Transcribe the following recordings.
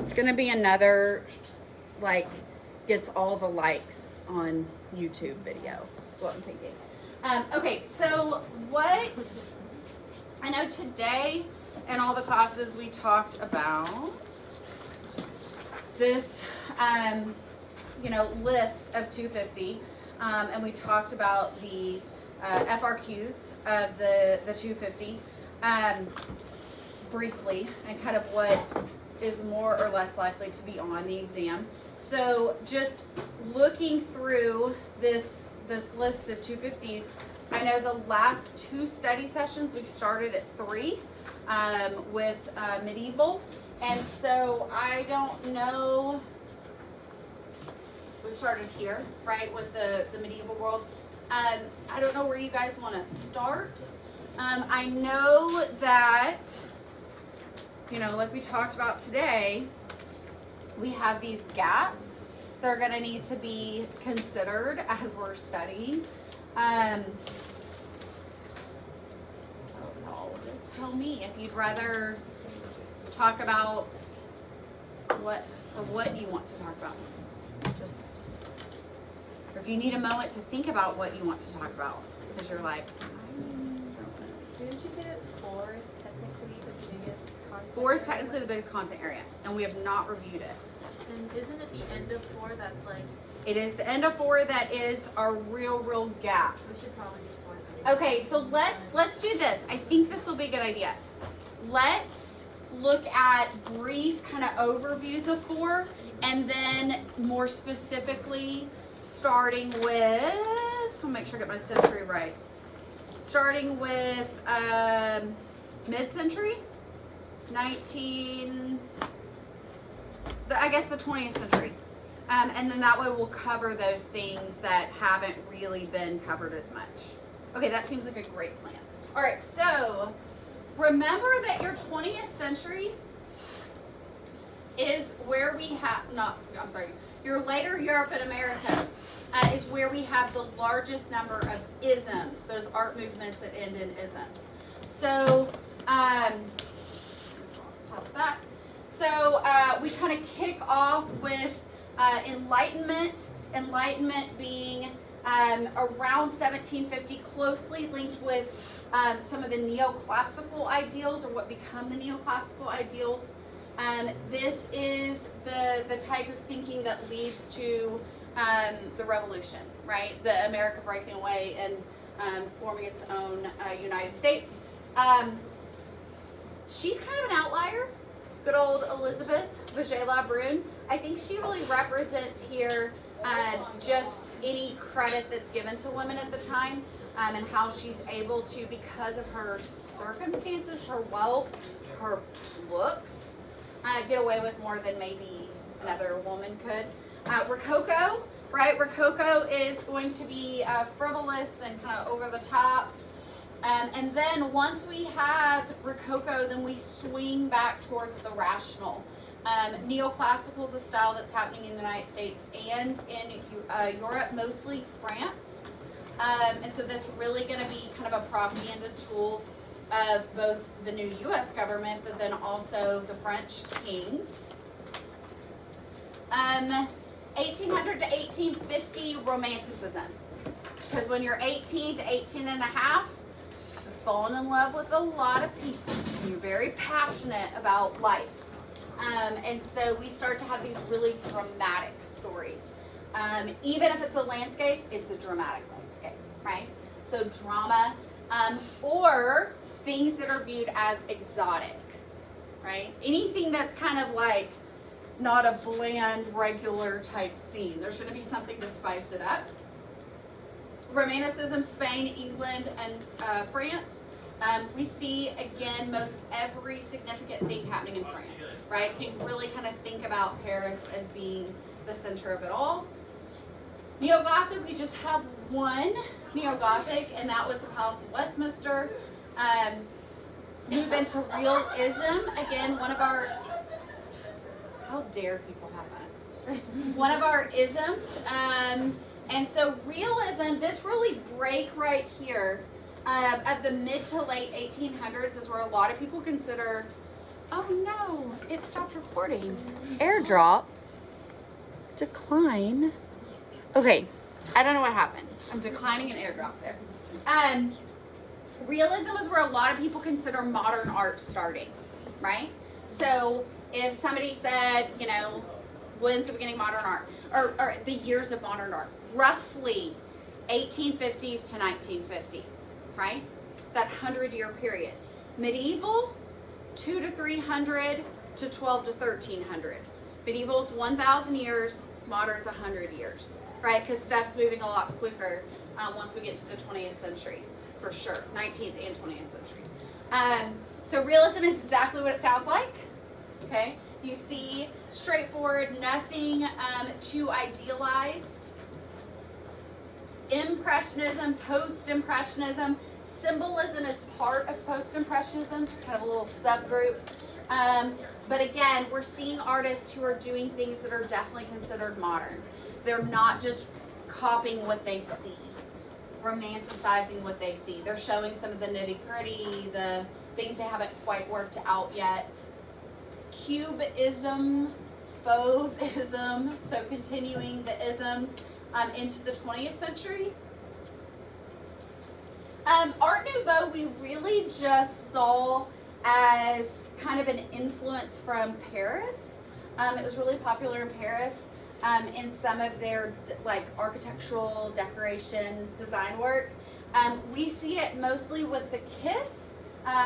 It's gonna be another, like, gets all the likes on YouTube video. That's what I'm thinking. Okay, so what, I know today in all the classes we talked about this, list of 250, and we talked about the FRQs of the 250 briefly, and kind of what is more or less likely to be on the exam. So just looking through this list of 250, I know the last two study sessions we've started at 3 with medieval, and so I don't know. We started here, right, with the medieval world. I don't know where you guys want to start. I know that, like we talked about today, we have these gaps that are going to need to be considered as we're studying. So y'all just tell me if you'd rather talk about what you want to talk about. Or if you need a moment to think about what you want to talk about, because you're like, Didn't you say that 4 is technically the biggest content? 4 is technically the biggest content area, and we have not reviewed it. And isn't it the end of 4 that's like? It is the end of 4 that is our real gap. We should probably do 4. Okay, so let's do this. I think this will be a good idea. Let's look at brief kind of overviews of 4, and then more specifically starting with, I'll make sure I get my century right. Starting with mid-century, I guess the 20th century. And then that way we'll cover those things that haven't really been covered as much. Okay, that seems like a great plan. All right, so remember that your 20th century is where we have, your later Europe and Americas is where we have the largest number of isms, those art movements that end in isms. So, pause that. So we kind of kick off with Enlightenment. Enlightenment being around 1750, closely linked with some of the neoclassical ideals, or what become the neoclassical ideals. This is the type of thinking that leads to the revolution, right? The America breaking away and forming its own United States. She's kind of an outlier. Good old Elizabeth Vigée-Labrune. I think she really represents here just any credit that's given to women at the time, and how she's able to, because of her circumstances, her wealth, her looks, get away with more than maybe another woman could. Rococo, right? Rococo is going to be frivolous and kind of over the top. And then once we have Rococo, then we swing back towards the rational. Neoclassical is a style that's happening in the United States and in Europe, mostly France. And so that's really going to be kind of a propaganda tool of both the new U.S. government, but then also the French kings. 1800 to 1850, Romanticism. Because when you're 18 to 18 and a half, you're falling in love with a lot of people. And you're very passionate about life. And so we start to have these really dramatic stories. Even if it's a landscape, it's a dramatic landscape, right? So drama, or things that are viewed as exotic, right? Anything that's kind of like not a bland, regular type scene. There's going to be something to spice it up. Romanticism, Spain, England, and France. We see, again, most every significant thing happening in France, right? So you really kind of think about Paris as being the center of it all. Neo-Gothic, we just have one Neo-Gothic, and that was the Palace of Westminster. Move into realism. Again, one of our, how dare people have fun? One of our isms. And so realism, this really break right here of the mid to late 1800s is where a lot of people consider, oh no, it stopped recording. recording. AirDrop. Decline. Okay, I don't know what happened. I'm declining an AirDrop there. Realism is where a lot of people consider modern art starting, right? So if somebody said, you know, when's the beginning of modern art, or the years of modern art, roughly 1850s to 1950s, right? That 100-year period. Medieval, 2 to 300 to 12 to 1300. Medieval's 1,000 years, modern's 100 years, right? Because stuff's moving a lot quicker once we get to the 20th century, for sure, 19th and 20th century. So realism is exactly what it sounds like, okay? You see straightforward, nothing too idealized. Impressionism, post-impressionism. Symbolism is part of post-impressionism, just kind of a little subgroup. But again, we're seeing artists who are doing things that are definitely considered modern. They're not just copying what they see, romanticizing what they see. They're showing some of the nitty-gritty, the things they haven't quite worked out yet. Cubism, Fauvism, so continuing the isms into the 20th century. Art Nouveau we really just saw as kind of an influence from Paris. It was really popular in Paris in some of their like architectural decoration design work. We see it mostly with the Kiss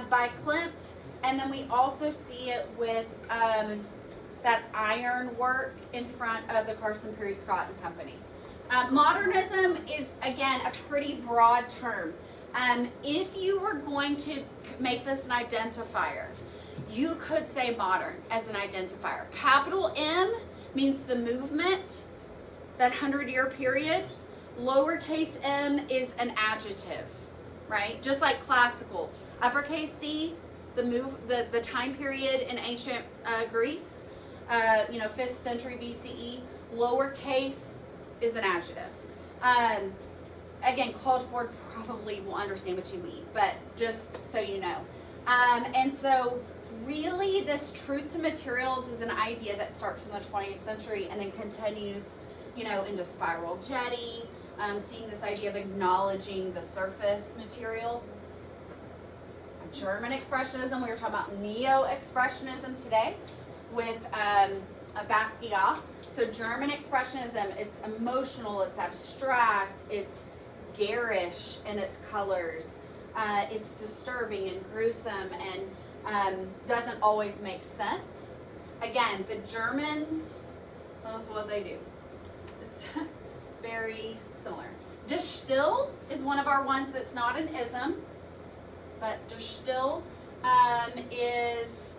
by Klimt, and then we also see it with that iron work in front of the Carson Pirie Scott and Company. Modernism is, again, a pretty broad term. If you were going to make this an identifier, you could say modern as an identifier. Capital M means the movement, that 100-year period. Lowercase m is an adjective, right? Just like classical. Uppercase C, the time period in ancient Greece, 5th century BCE. Lowercase is an adjective. Again, College Board probably will understand what you mean, but just so you know. And so really this truth to materials is an idea that starts in the 20th century and then continues, into spiral jetty, seeing this idea of acknowledging the surface material. German Expressionism, we were talking about Neo-Expressionism today with Basquiat. So German Expressionism, it's emotional, it's abstract, it's garish in its colors. It's disturbing and gruesome and doesn't always make sense. Again, the Germans, that's what they do. It's very similar. De Stijl is one of our ones that's not an ism, but De Stijl is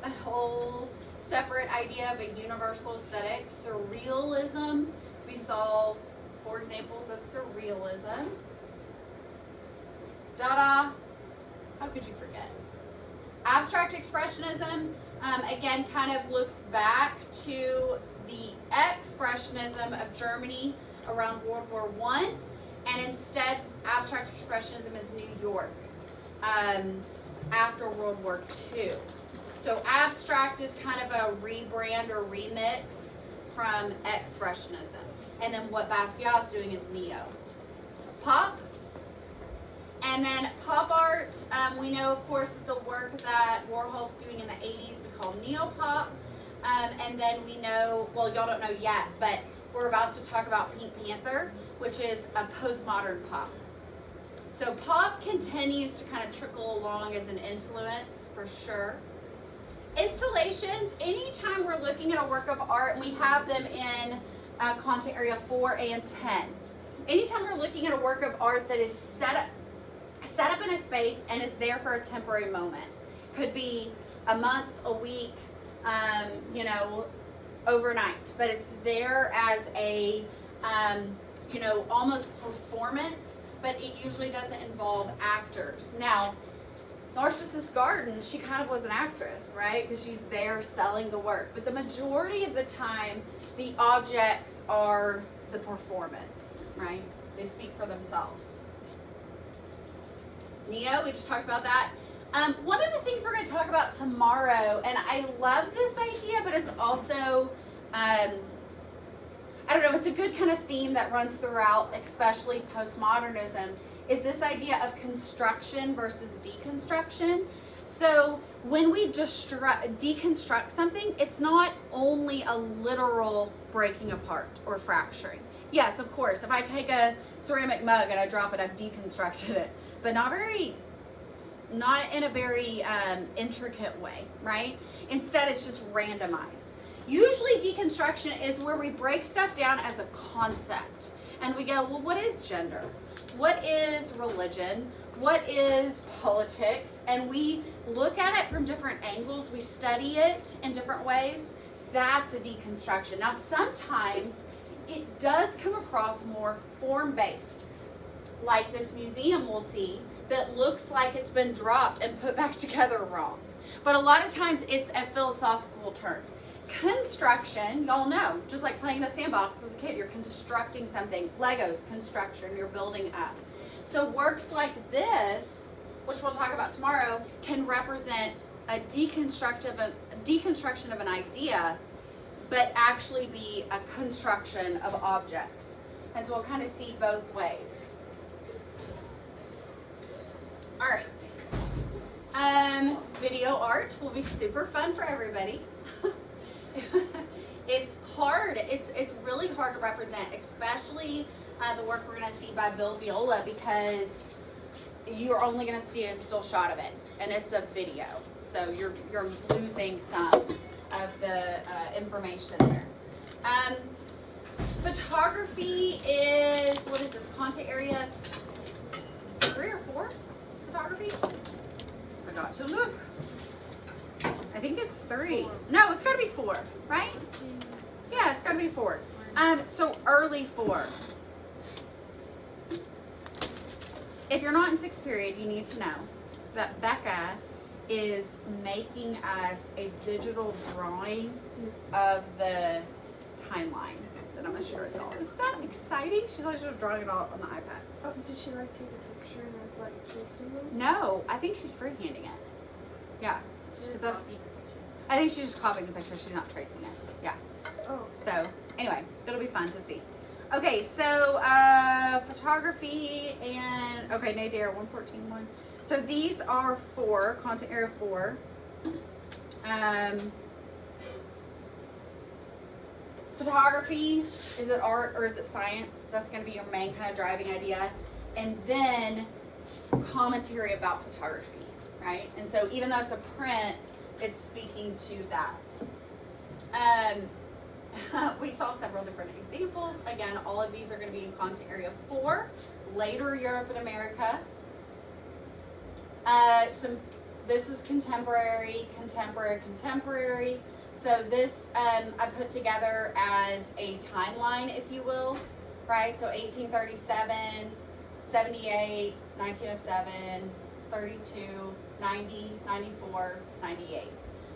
a whole separate idea of a universal aesthetic. Surrealism, we saw 4 examples of surrealism. Dada, how could you forget? Abstract expressionism, again, kind of looks back to the expressionism of Germany around World War I, and instead, abstract expressionism is New York after World War II. So abstract is kind of a rebrand or remix from expressionism. And then what Basquiat's doing is neo. Pop. And then pop art, we know, of course, the work that Warhol's doing in the 80s we call neo-pop. And then we know, well, y'all don't know yet, but we're about to talk about Pink Panther, which is a postmodern pop. So pop continues to kind of trickle along as an influence, for sure. Installations, anytime we're looking at a work of art, and we have them in content area 4 and 10. Anytime we're looking at a work of art that is set up in a space and is there for a temporary moment. Could be a month, a week, overnight, but it's there as a, almost performance, but it usually doesn't involve actors. Now, Narcissus Garden, she kind of was an actress, right? Because she's there selling the work. But the majority of the time, the objects are the performance, right? They speak for themselves. Neo, we just talked about that. One of the things we're going to talk about tomorrow, and I love this idea, but it's also, I don't know, it's a good kind of theme that runs throughout, especially postmodernism, is this idea of construction versus deconstruction. So when we deconstruct something, it's not only a literal breaking apart or fracturing. Yes, of course, if I take a ceramic mug and I drop it, I've deconstructed it, but not in a very intricate way, right? Instead, it's just randomized. Usually deconstruction is where we break stuff down as a concept and we go, well, what is gender? What is religion? What is politics? And we look at it from different angles. We study it in different ways. That's a deconstruction. Now, sometimes it does come across more form-based, like this museum we'll see that looks like it's been dropped and put back together wrong. But a lot of times it's a philosophical term. Construction, y'all know, just like playing in a sandbox as a kid, you're constructing something. Legos, construction, you're building up. So works like this, which we'll talk about tomorrow, can represent a deconstruction of an idea, but actually be a construction of objects. And so we'll kind of see both ways. All right. Video art will be super fun for everybody. It's hard. It's really hard to represent, especially the work we're going to see by Bill Viola, because you're only going to see a still shot of it, and it's a video, so you're losing some of the information there. Photography is, what is this, content area 3 or 4? Photography? I got to look. I think it's 3. No, it's got to be 4, right? Yeah, it's got to be 4. So early 4. If you're not in 6th period, you need to know that Becca is making us a digital drawing of the timeline that I'm going to share with y'all. Isn't that exciting? She's like, she's drawing it all on the iPad. Oh, did she like take a picture and was like tracing them? No, I think she's freehanding it. Yeah. She just That's- copied the picture. I think she's just copying the picture. She's not tracing it. Yeah. Oh. So anyway, it'll be fun to see. Okay, so photography and Nadir 114.1. So these are 4, content area 4. Photography, is it art or is it science? That's going to be your main kind of driving idea. And then commentary about photography, right? And so even though it's a print, it's speaking to that. We saw several different examples. Again, all of these are going to be in content area 4, later Europe and America. This is contemporary. So this I put together as a timeline, if you will, right? So 1837, 78, 1907, 32, 90, 94, 98.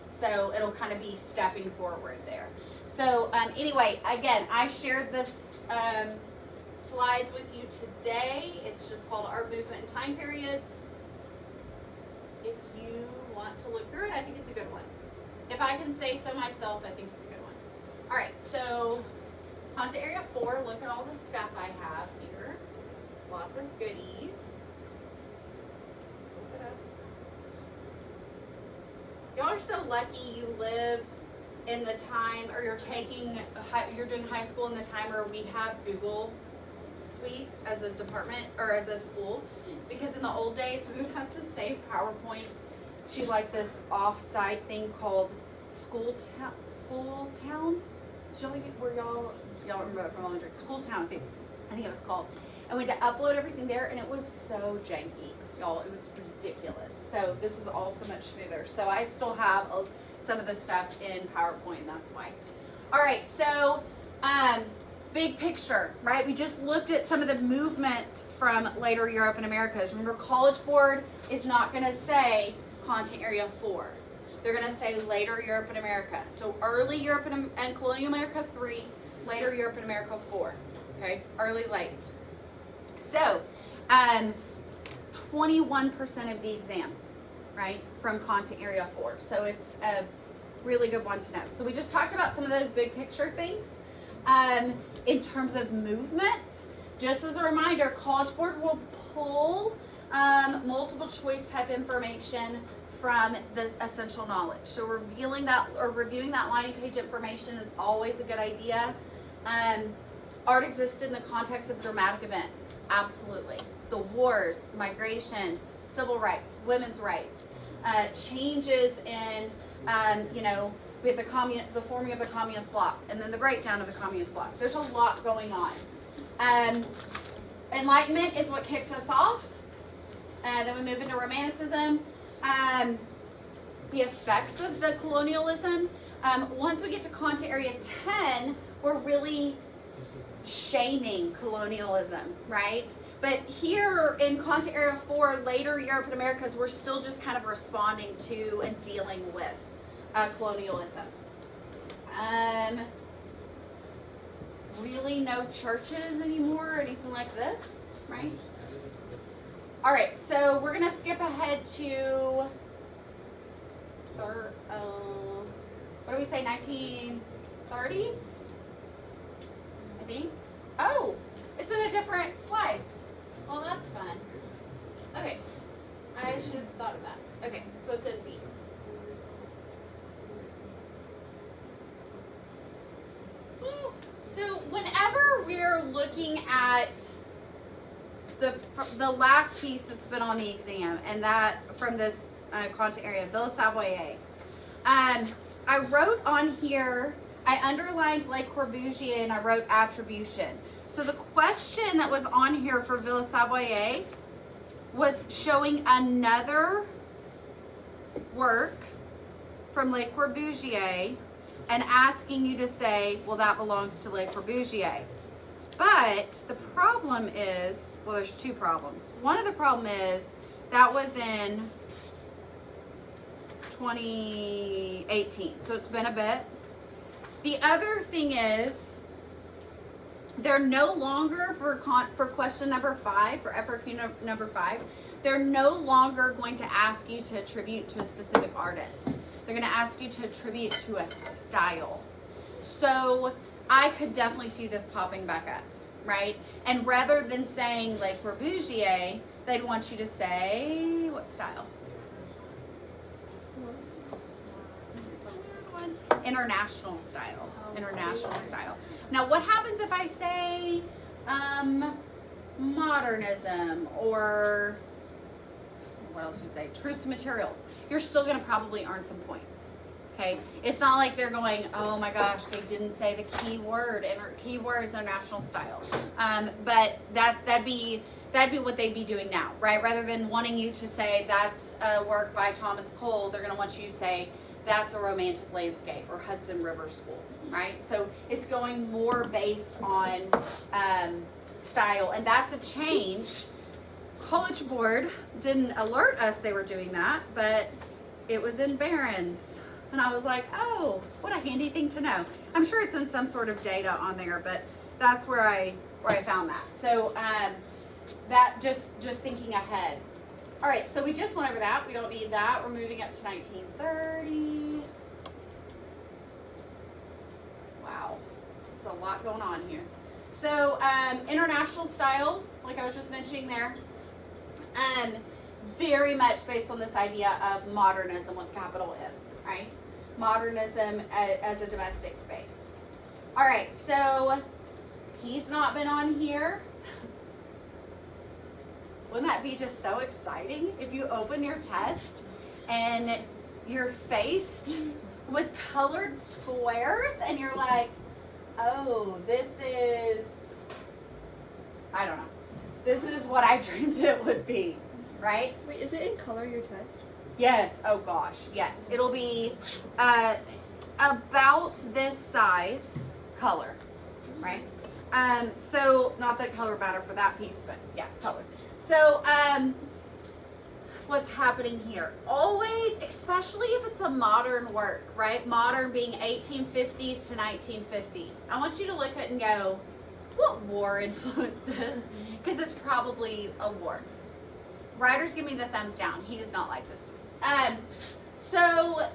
So it'll kind of be stepping forward there. So anyway, again, I shared this slides with you today. It's just called Art Movement and Time Periods. If you want to look through it, I think it's a good one. If I can say so myself, I think it's a good one. All right, so content area 4, look at all the stuff I have here. Lots of goodies. Open up. Y'all are so lucky you live in the time, or you're doing high school in the time where we have Google Suite as a department or as a school, because in the old days we would have to save PowerPoints to like this off-site thing called School Town. Y'all remember that from elementary? School Town, I think it was called. And we had to upload everything there, and it was so janky, y'all. It was ridiculous. So this is all so much smoother. So I still have some of the stuff in PowerPoint, and that's why. All right, so big picture, right? We just looked at some of the movements from later Europe and Americas. Remember, College Board is not going to say content area 4. They're going to say later Europe and America. So early Europe and colonial America 3, later Europe and America 4. Okay, early, late. So 21% of the exam, right, from content area 4. So it's a really good one to know. So we just talked about some of those big picture things. In terms of movements, just as a reminder, College Board will pull multiple choice type information from the essential knowledge. So reviewing that line page information is always a good idea. Art existed in the context of dramatic events. Absolutely. The wars, migrations, civil rights, women's rights, changes in, we have the forming of the communist bloc, and then the breakdown of the communist bloc. There's a lot going on. Enlightenment is what kicks us off. Then we move into Romanticism. The effects of the colonialism. Once we get to content area 10, we're really shaming colonialism, right? But here in content area 4, later Europe and Americas, we're still just kind of responding to and dealing with colonialism. Really no churches anymore or anything like this, right? All right, so we're gonna skip ahead to what do we say, 1930s? I think. Oh, it's in a different slides. Well, that's fun. Okay, I should have thought of that. Okay, so it's in B. So whenever we're looking at the last piece that's been on the exam, and that from this content area, Villa Savoye, I wrote on here, I underlined Le Corbusier and I wrote attribution. So the question that was on here for Villa Savoye was showing another work from Le Corbusier and asking you to say, well, that belongs to Le Corbusier. But the problem is, well, there's two problems. One of the problem is that was in 2018, so it's been a bit. The other thing is, they're no longer, for question number 5, for FRQ number 5, they're no longer going to ask you to attribute to a specific artist. They're going to ask you to attribute to a style. So I could definitely see this popping back up, right? And rather than saying Le Corbusier, they'd want you to say, what style? It's a weird one. International style. International style. Now, what happens if I say modernism, or what else would you say? Truths and materials. You're still going to probably earn some points. Okay, it's not like they're going, oh my gosh, they didn't say the key word, and keywords are national style. But that'd be what they'd be doing now, right? Rather than wanting you to say that's a work by Thomas Cole, they're going to want you to say that's a romantic landscape or Hudson River School, right? So it's going more based on style, and that's a change. College Board didn't alert us they were doing that, but it was in Barron's. And I was like, oh, what a handy thing to know. I'm sure it's in some sort of data on there, but that's where I found that. So that just thinking ahead. All right, so we just went over that. We don't need that. We're moving up to 1930. Wow, it's a lot going on here. So international style, like I was just mentioning there, very much based on this idea of modernism with capital M, right? Modernism as a domestic space. All right, so he's not been on here. Wouldn't that be just so exciting if you open your test and you're faced with colored squares and you're like, oh, this is, I don't know. This is what I dreamed it would be, right? Wait, is it in color, your test? Yes. Oh gosh. Yes. It'll be about this size color, right? So not that color matter for that piece, but yeah, color. So what's happening here? Always, especially if it's a modern work, right? Modern being 1850s to 1950s. I want you to look at it and go, what war influenced this? Because it's probably a war. Writers, give me the thumbs down. He does not like this piece. So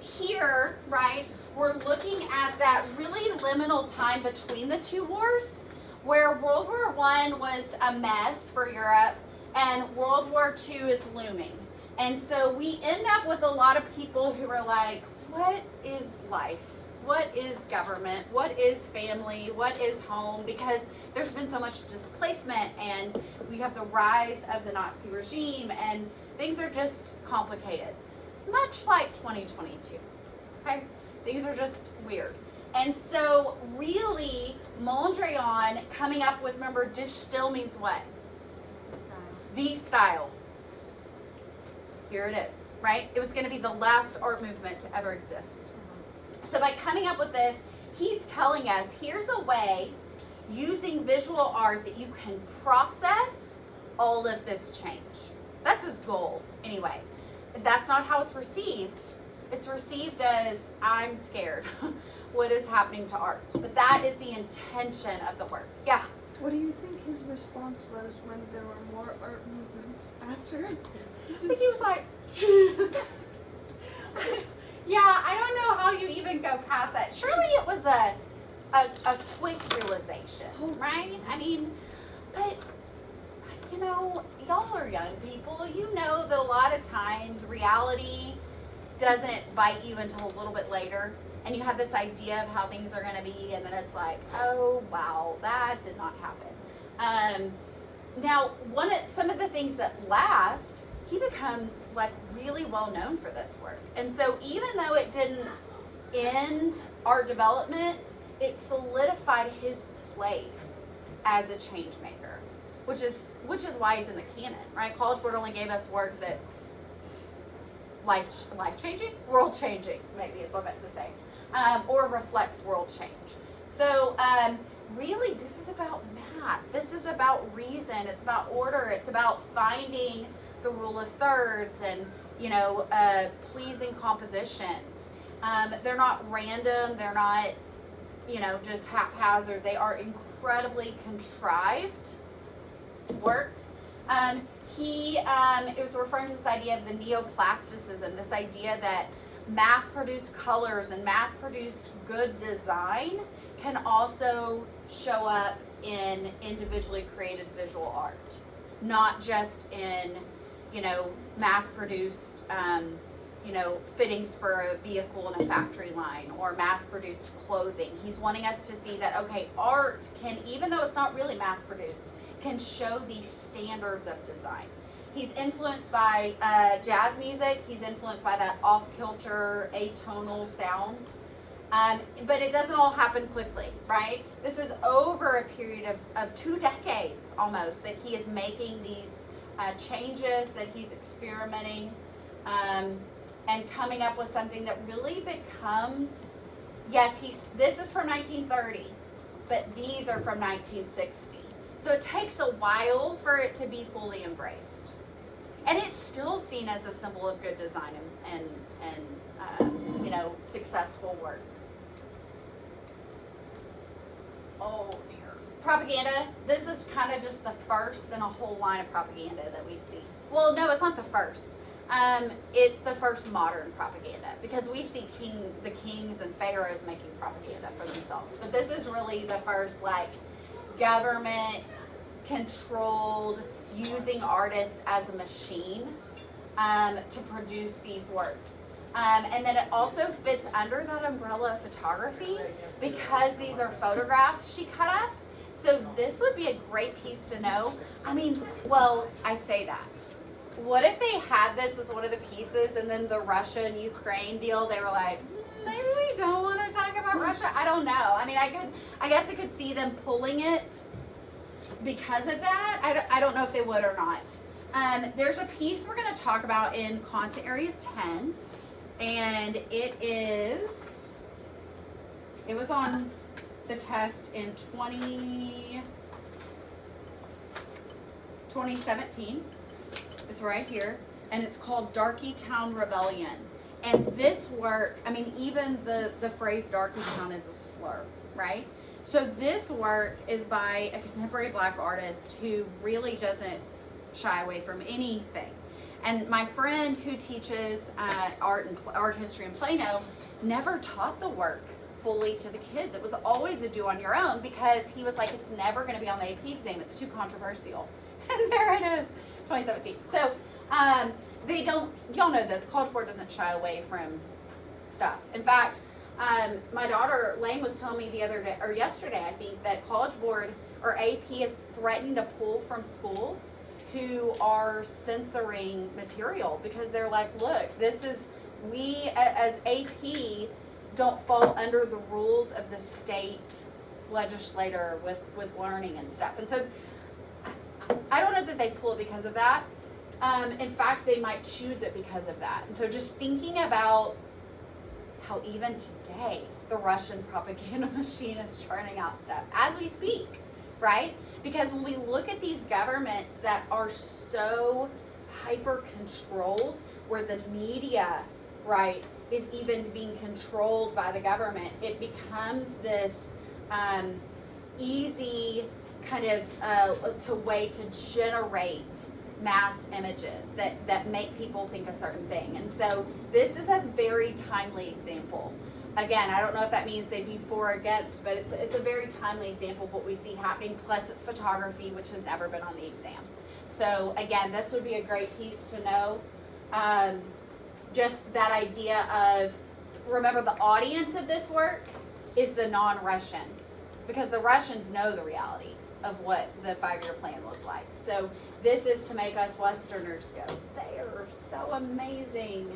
here, right, we're looking at that really liminal time between the two wars, where World War I was a mess for Europe and World War II is looming. And so we end up with a lot of people who are like, what is life? What is government? What is family? What is home? Because there's been so much displacement and we have the rise of the Nazi regime and things are just complicated. Much like 2022, okay? Things are just weird. And so really, Mondrian coming up with, remember, dish still means what? The style. Here it is, right? It was going to be the last art movement to ever exist. So by coming up with this, he's telling us here's a way using visual art that you can process all of this change. That's his goal, anyway. That's not how it's received. It's received as, I'm scared. What is happening to art? But that is the intention of the work. Yeah. What do you think his response was when there were more art movements after? I think he was like, yeah, I don't know how you even go past that. Surely it was a quick realization, right? I mean, but, you know, y'all are young people. You know that a lot of times reality doesn't bite you until a little bit later. And you have this idea of how things are going to be, and then it's like, oh, wow, that did not happen. Now, some of the things that last, he becomes like really well known for this work. And so even though it didn't end art development, it solidified his place as a change maker, which is why he's in the canon, right? College Board only gave us work that's life-changing, world-changing, maybe is what I meant to say, or reflects world change. So really, this is about math. This is about reason. It's about order. It's about finding the rule of thirds and, you know, pleasing compositions. They're not random. They're not, you know, just haphazard. They are incredibly contrived works. It was referring to this idea of the neoplasticism, this idea that mass-produced colors and mass-produced good design can also show up in individually created visual art, not just in, you know, mass-produced, you know, fittings for a vehicle in a factory line or mass-produced clothing. He's wanting us to see that, okay, art can, even though it's not really mass-produced, can show these standards of design. He's influenced by jazz music. He's influenced by that off-kilter, atonal sound. But it doesn't all happen quickly, right? This is over a period of 2 decades almost that he is making these changes, that he's experimenting and coming up with something that really becomes, yes, this is from 1930, but these are from 1960. So it takes a while for it to be fully embraced. And it's still seen as a symbol of good design and you know, successful work. Oh dear. Propaganda. This is kind of just the first in a whole line of propaganda that we see. Well, no, it's not the first. It's the first modern propaganda because we see the kings and pharaohs making propaganda for themselves. But this is really the first, like, government controlled, using artists as a machine to produce these works. And then it also fits under that umbrella of photography because these are photographs she cut up. So this would be a great piece to know. I mean, well, I say that. What if they had this as one of the pieces and then the Russia and Ukraine deal, they were like, maybe we don't want to talk about Russia? I don't know. I mean, I guess I could see them pulling it because of that. I don't know if they would or not. There's a piece we're going to talk about in Content Area 10, and it was on the test in 2017. It's right here, and it's called Darkytown Rebellion. And this work, I mean, even the phrase Darkytown is a slur, right? So this work is by a contemporary black artist who really doesn't shy away from anything. And my friend who teaches art history in Plano never taught the work fully to the kids. It was always a do on your own because he was like, it's never going to be on the AP exam. It's too controversial. And there it is, 2017. So they don't, y'all know this, College Board doesn't shy away from stuff. In fact, my daughter Lane was telling me the other day, or yesterday I think, that College Board or AP is threatening to pull from schools who are censoring material because they're like, look, this is, we as AP don't fall under the rules of the state legislator with learning and stuff. And so I don't know that they pull it because of that. In fact, they might choose it because of that. And so just thinking about how even today the Russian propaganda machine is churning out stuff as we speak, right? Because when we look at these governments that are so hyper controlled, where the media, right, is even being controlled by the government, it becomes this easy kind of way to generate mass images that make people think a certain thing. And so this is a very timely example. Again, I don't know if that means they'd be for or against, but it's a very timely example of what we see happening. Plus, it's photography, which has never been on the exam. So again, this would be a great piece to know. Just that idea of, remember, the audience of this work is the non-Russians, because the Russians know the reality of what the 5-year plan looks like. So this is to make us Westerners go, they are so amazing.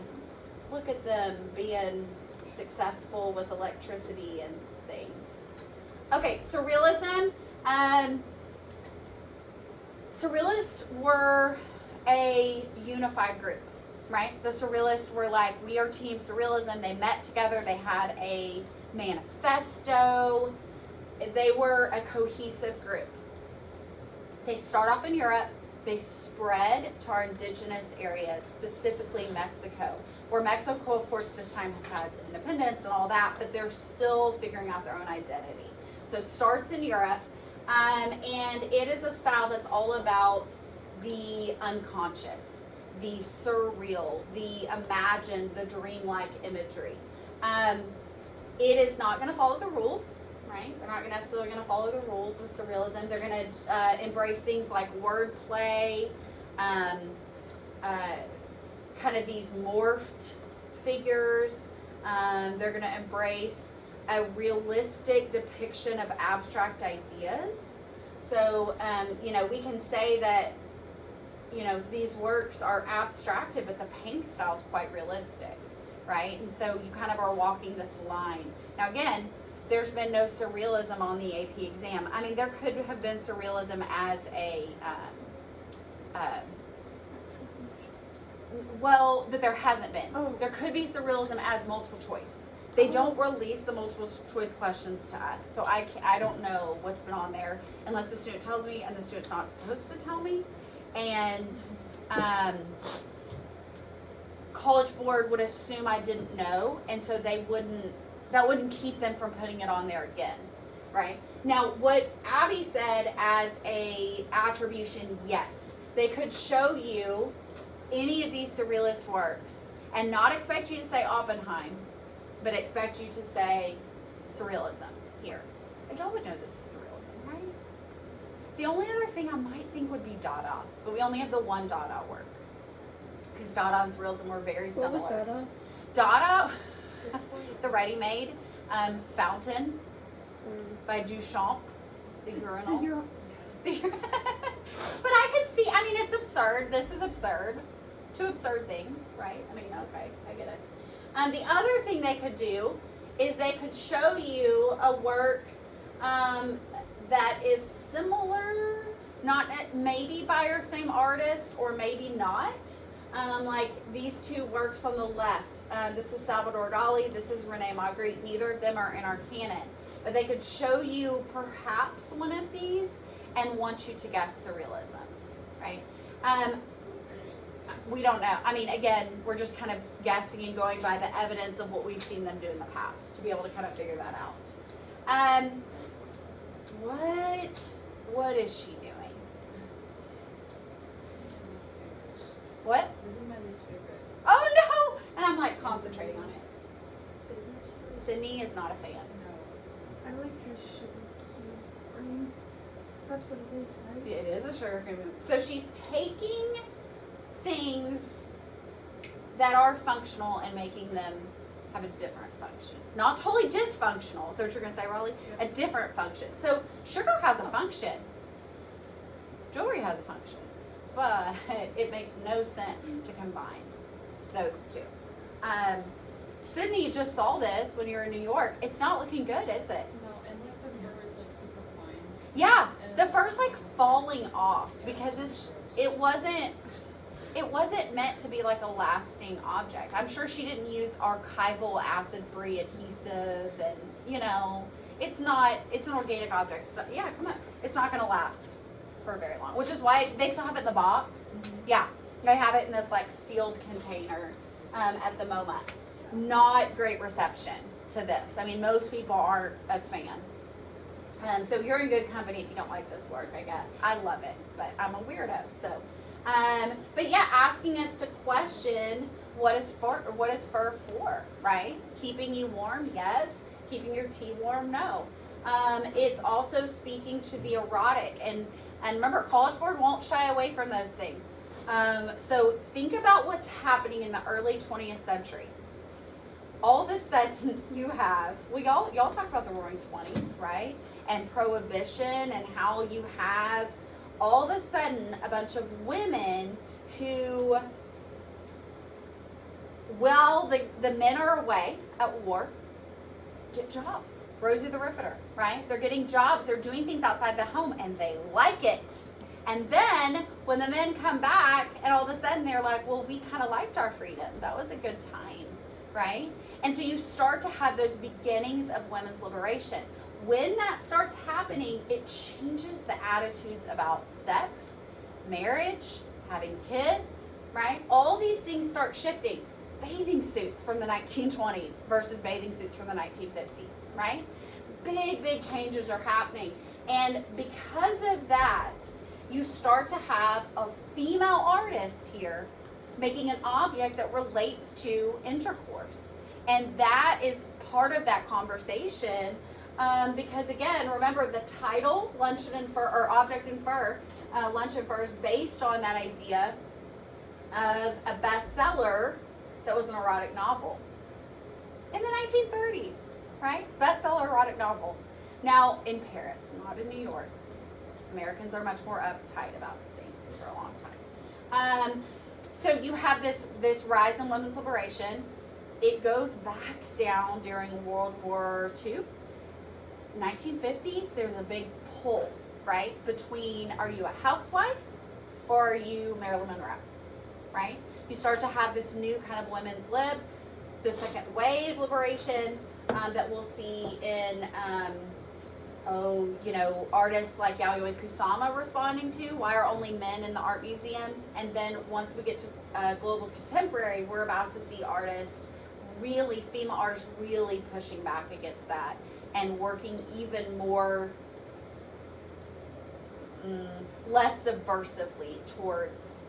Look at them being successful with electricity and things. Okay, Surrealism. Surrealists were a unified group, right? The Surrealists were like, we are Team Surrealism. They met together. They had a manifesto. They were a cohesive group. They start off in Europe. They spread to our indigenous areas, specifically Mexico, where Mexico, of course, this time has had independence and all that, but they're still figuring out their own identity. So it starts in Europe, and it is a style that's all about the unconscious, the surreal, the imagined, the dreamlike imagery. It is not going to follow the rules. Right? They're not necessarily going to follow the rules with Surrealism. They're going to embrace things like wordplay, kind of these morphed figures. They're going to embrace a realistic depiction of abstract ideas. So, we can say that, these works are abstracted, but the painting style is quite realistic, right? And so you kind of are walking this line. Now, again, there's been no Surrealism on the AP exam. I mean, there could have been Surrealism as a, but there hasn't been. Oh. There could be Surrealism as multiple choice. They don't release the multiple choice questions to us, so I don't know what's been on there unless the student tells me, and the student's not supposed to tell me. And College Board would assume I didn't know, and so that wouldn't keep them from putting it on there again, right? Now, what Abby said as a attribution, yes, they could show you any of these Surrealist works and not expect you to say Oppenheim, but expect you to say Surrealism here. And y'all would know this is Surrealism, right? The only other thing I might think would be Dada, but we only have the one Dada work, because Dada and Surrealism were very similar. What was Dada? Dada, the ready-made fountain by Duchamp, the urinal. But I could see, it's absurd. This is absurd. Two absurd things, right? Okay, I get it. The other thing they could do is they could show you a work that is similar, not maybe by our same artist or maybe not. Like these two works on the left. This is Salvador Dali. This is Rene Magritte. Neither of them are in our canon. But they could show you perhaps one of these and want you to guess Surrealism, right? We don't know. Again, we're just kind of guessing and going by the evidence of what we've seen them do in the past to be able to kind of figure that out. What is she doing? What? This is my least favorite. Oh no! And I'm like concentrating on it. Isn't it sugar? Sydney is not a fan. No. I like the sugar cream. That's what it is, right? It is a sugar cream. So she's taking things that are functional and making them have a different function. Not totally dysfunctional. Is that what you're going to say, Raleigh? A different function. So sugar has a function. Jewelry has a function. But it makes no sense to combine those two. Sydney just saw this when you were in New York. It's not looking good, is it? No, and like the fur is like super fine. Yeah, the fur's like falling off because it wasn't meant to be like a lasting object. I'm sure she didn't use archival acid-free adhesive, and it's an organic object. So yeah, come on, it's not gonna last for very long, which is why they still have it in the box. Yeah, they have it in this like sealed container at the moment. Not great reception to this. I mean, most people aren't a fan. So you're in good company if you don't like this work, I guess. I love it, but I'm a weirdo. So, but yeah, asking us to question what is fur for, right? Keeping you warm, yes. Keeping your tea warm, no. It's also speaking to the erotic, and remember, College Board won't shy away from those things. So think about what's happening in the early 20th century. All of a sudden, you have y'all talk about the Roaring '20s, right? And prohibition, and how you have all of a sudden a bunch of women who, while the men are away at war, get jobs. Rosie the Riveter, right? They're getting jobs. They're doing things outside the home, and they like it. And then when the men come back, and all of a sudden they're like, well, we kind of liked our freedom. That was a good time, right? And so you start to have those beginnings of women's liberation. When that starts happening, it changes the attitudes about sex, marriage, having kids, right? All these things start shifting. Bathing suits from the 1920s versus bathing suits from the 1950s, right? Big changes are happening. And because of that, you start to have a female artist here making an object that relates to intercourse. And that is part of that conversation. Because again, remember the title, Luncheon in Fur, or Object in Fur, Luncheon Fur is based on that idea of a bestseller that was an erotic novel in the 1930s, right? Bestseller erotic novel. Now in Paris, not in New York. Americans are much more uptight about things for a long time. So you have this rise in women's liberation. It goes back down during World War II. 1950s, there's a big pull, right? Between, are you a housewife or are you Marilyn Monroe, right? You start to have this new kind of women's lib, the second wave liberation that we'll see in, artists like Yayoi Kusama responding to, why are only men in the art museums? And then once we get to global contemporary, we're about to see artists really, female artists really pushing back against that and working even more, less subversively towards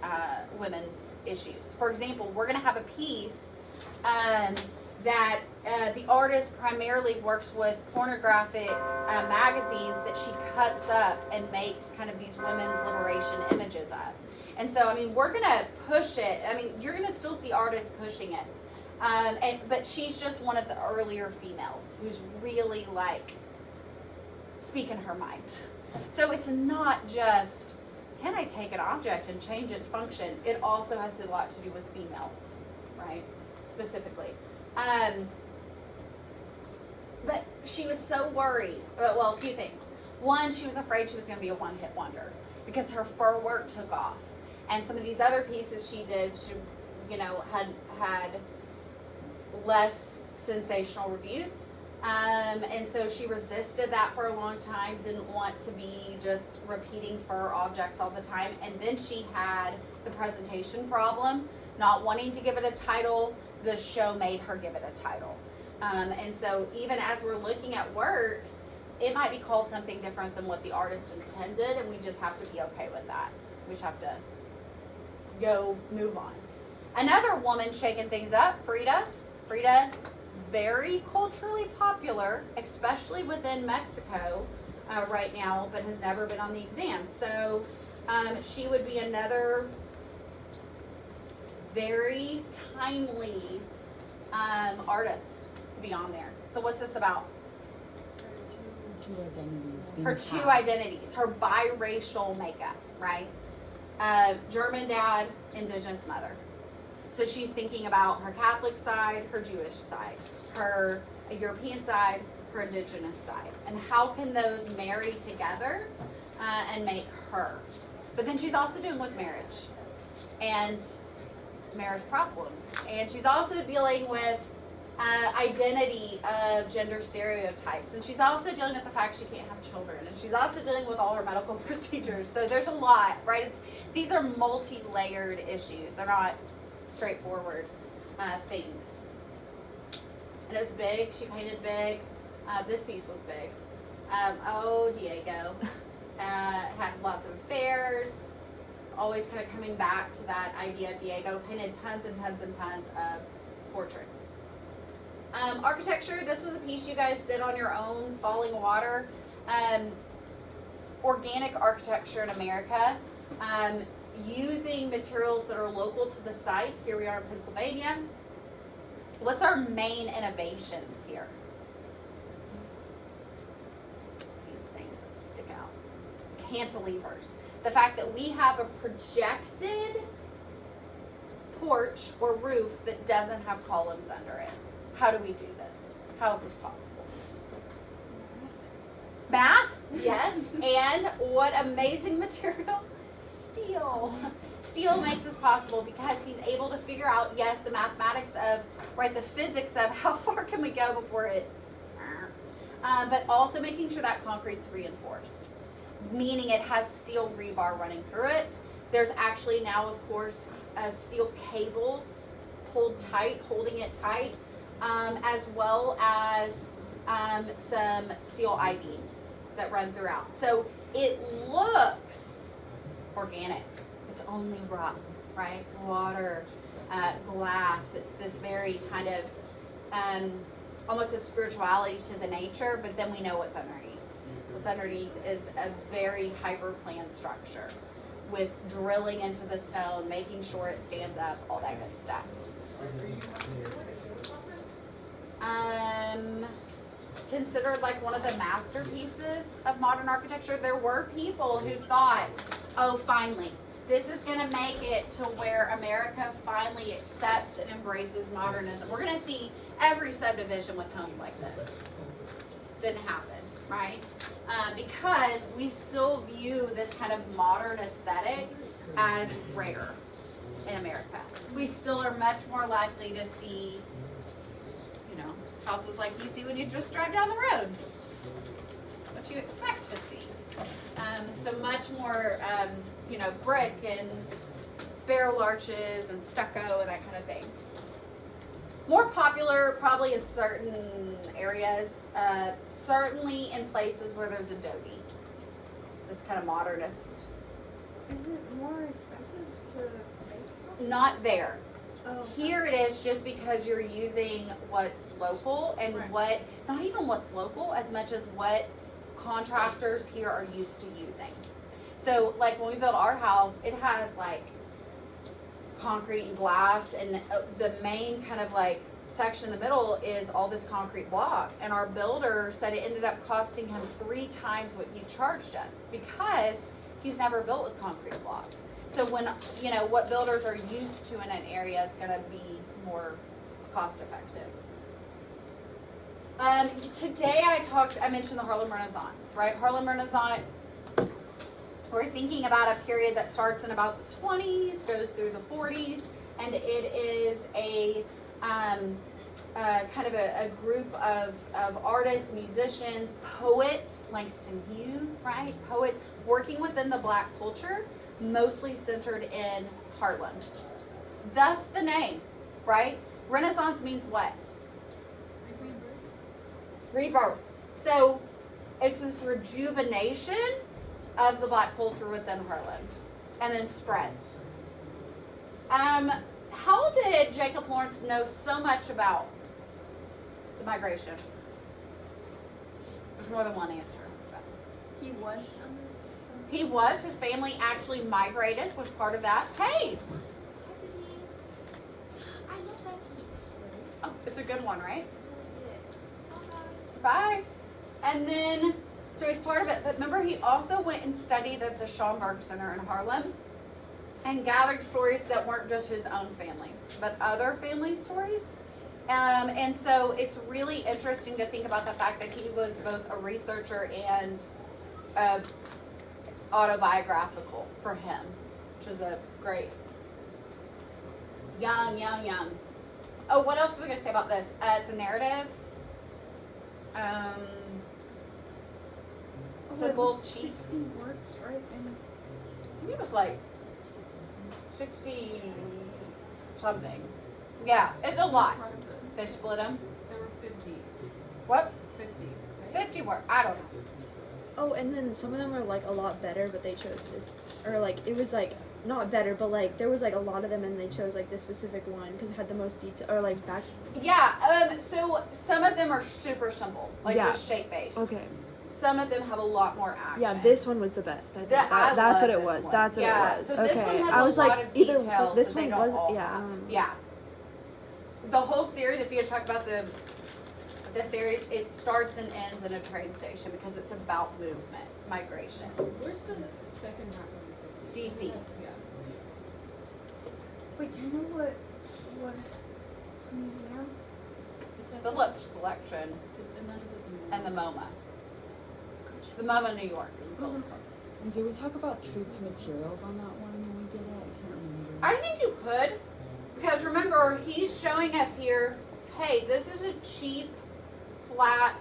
women's issues. For example, we're going to have a piece that the artist primarily works with pornographic magazines that she cuts up and makes kind of these women's liberation images of. And so, I mean, we're going to push it. I mean, you're going to still see artists pushing it. But she's just one of the earlier females who's really like speaking her mind. So it's not just, can I take an object and change its function? It also has a lot to do with females, right? Specifically. But she was so worried. Well, a few things. One, she was afraid she was going to be a one-hit wonder because her fur work took off. And some of these other pieces she did, she, had less sensational reviews. And so she resisted that for a long time, didn't want to be just repeating fur objects all the time. And then she had the presentation problem, not wanting to give it a title. The show made her give it a title. And so even as we're looking at works, it might be called something different than what the artist intended, and we just have to be okay with that. We just have to go move on. Another woman shaking things up, Frida. Frida, very culturally popular, especially within Mexico right now, but has never been on the exam. So she would be another very timely artist to be on there. So what's this about? Her two identities, her biracial makeup, right? German dad, indigenous mother. So she's thinking about her Catholic side, her Jewish side, her European side, her indigenous side, and how can those marry together and make her. But then she's also dealing with marriage and marriage problems, and she's also dealing with identity of gender stereotypes, and she's also dealing with the fact she can't have children, and she's also dealing with all her medical procedures. So there's a lot, right? These are multi-layered issues. They're not straightforward things. And it was big. She painted big. This piece was big. Diego had lots of affairs. Always kind of coming back to that idea of Diego. Painted tons and tons and tons of portraits. Architecture, this was a piece you guys did on your own, Falling Water. Organic architecture in America, using materials that are local to the site. Here we are in Pennsylvania. What's our main innovations here? These things that stick out. Cantilevers. The fact that we have a projected porch or roof that doesn't have columns under it. How do we do this? How is this possible? Math, yes. And what amazing material? Steel. Steel makes this possible because he's able to figure out, yes, the mathematics of, right, the physics of how far can we go before it, but also making sure that concrete's reinforced, meaning it has steel rebar running through it. There's actually now, of course, steel cables pulled tight, holding it tight, as well as some steel I-beams that run throughout. So it looks organic. It's only rock, right? Water, glass. It's this very kind of almost a spirituality to the nature, but then we know what's underneath. What's underneath is a very hyper-planned structure with drilling into the stone, making sure it stands up, all that good stuff. Considered like one of the masterpieces of modern architecture. There were people who thought, oh, finally, this is going to make it to where America finally accepts and embraces modernism. We're going to see every subdivision with homes like this. Didn't happen, right? Because we still view this kind of modern aesthetic as rare in America. We still are much more likely to see, houses like you see when you just drive down the road. What you expect to see. So much more, brick and barrel arches and stucco and that kind of thing. More popular probably in certain areas, certainly in places where there's adobe. This kind of modernist. Is it more expensive to make? Not there. Oh. Here it is just because you're using what's local and right. not even what's local as much as what contractors here are used to using. So like when we built our house, it has like concrete and glass, and the main kind of like section in the middle is all this concrete block. And our builder said it ended up costing him 3 times what he charged us because he's never built with concrete block. So when, what builders are used to in an area is going to be more cost effective. Today I mentioned the Harlem Renaissance, right? Harlem Renaissance, we're thinking about a period that starts in about the 20s, goes through the 40s, and it is a kind of a group of artists, musicians, poets, Langston Hughes, right? Poet working within the Black culture, mostly centered in Harlem. Thus the name, right? Renaissance means what? Rebirth. So it's this rejuvenation of the Black culture within Harlem, and then spreads. How did Jacob Lawrence know so much about the migration? There's more than one answer. He was. He was. His family actually migrated, was part of that. Hey! I love that piece. Oh, it's a good one, right? It's really good. Bye. And then, so he's part of it. But remember, he also went and studied at the Schomburg Center in Harlem and gathered stories that weren't just his own family's, but other family stories. And so it's really interesting to think about the fact that he was both a researcher and autobiographical for him, which is a great young. Oh, what else was I going to say about this? It's a narrative. Sybil Cheek. 60 words, right? And I think it was like 60 something. Yeah, it's a lot. They split them. There were 50. What? 50. Right? 50 words. I don't know. Oh, and then some of them were like a lot better, but they chose this, or like it was like not better, but like there was like a lot of them, and they chose like this specific one because it had the most detail, or like back. Yeah. So some of them are super simple, like Yeah. just shape based. Okay. Some of them have a lot more action. Yeah, this one was the best. I think I that's love what it this was. one. That's what Yeah, it was. so okay. this one has I was a like lot of either details this that one they don't was all yeah. I have. don't know. Yeah. The whole series, if you had talked about the series, it starts and ends in a train station because it's about movement, migration. Where's the second half of the 50? DC. Yeah. wait, do you know what museum? It's at Phillips Collection and that is at the and the MoMA. The MoMA, New York. And Phillips. And did we talk about truth to materials on that one when we did it? I can't remember. I think you could, because remember, he's showing us here, hey, this is a cheap, flat,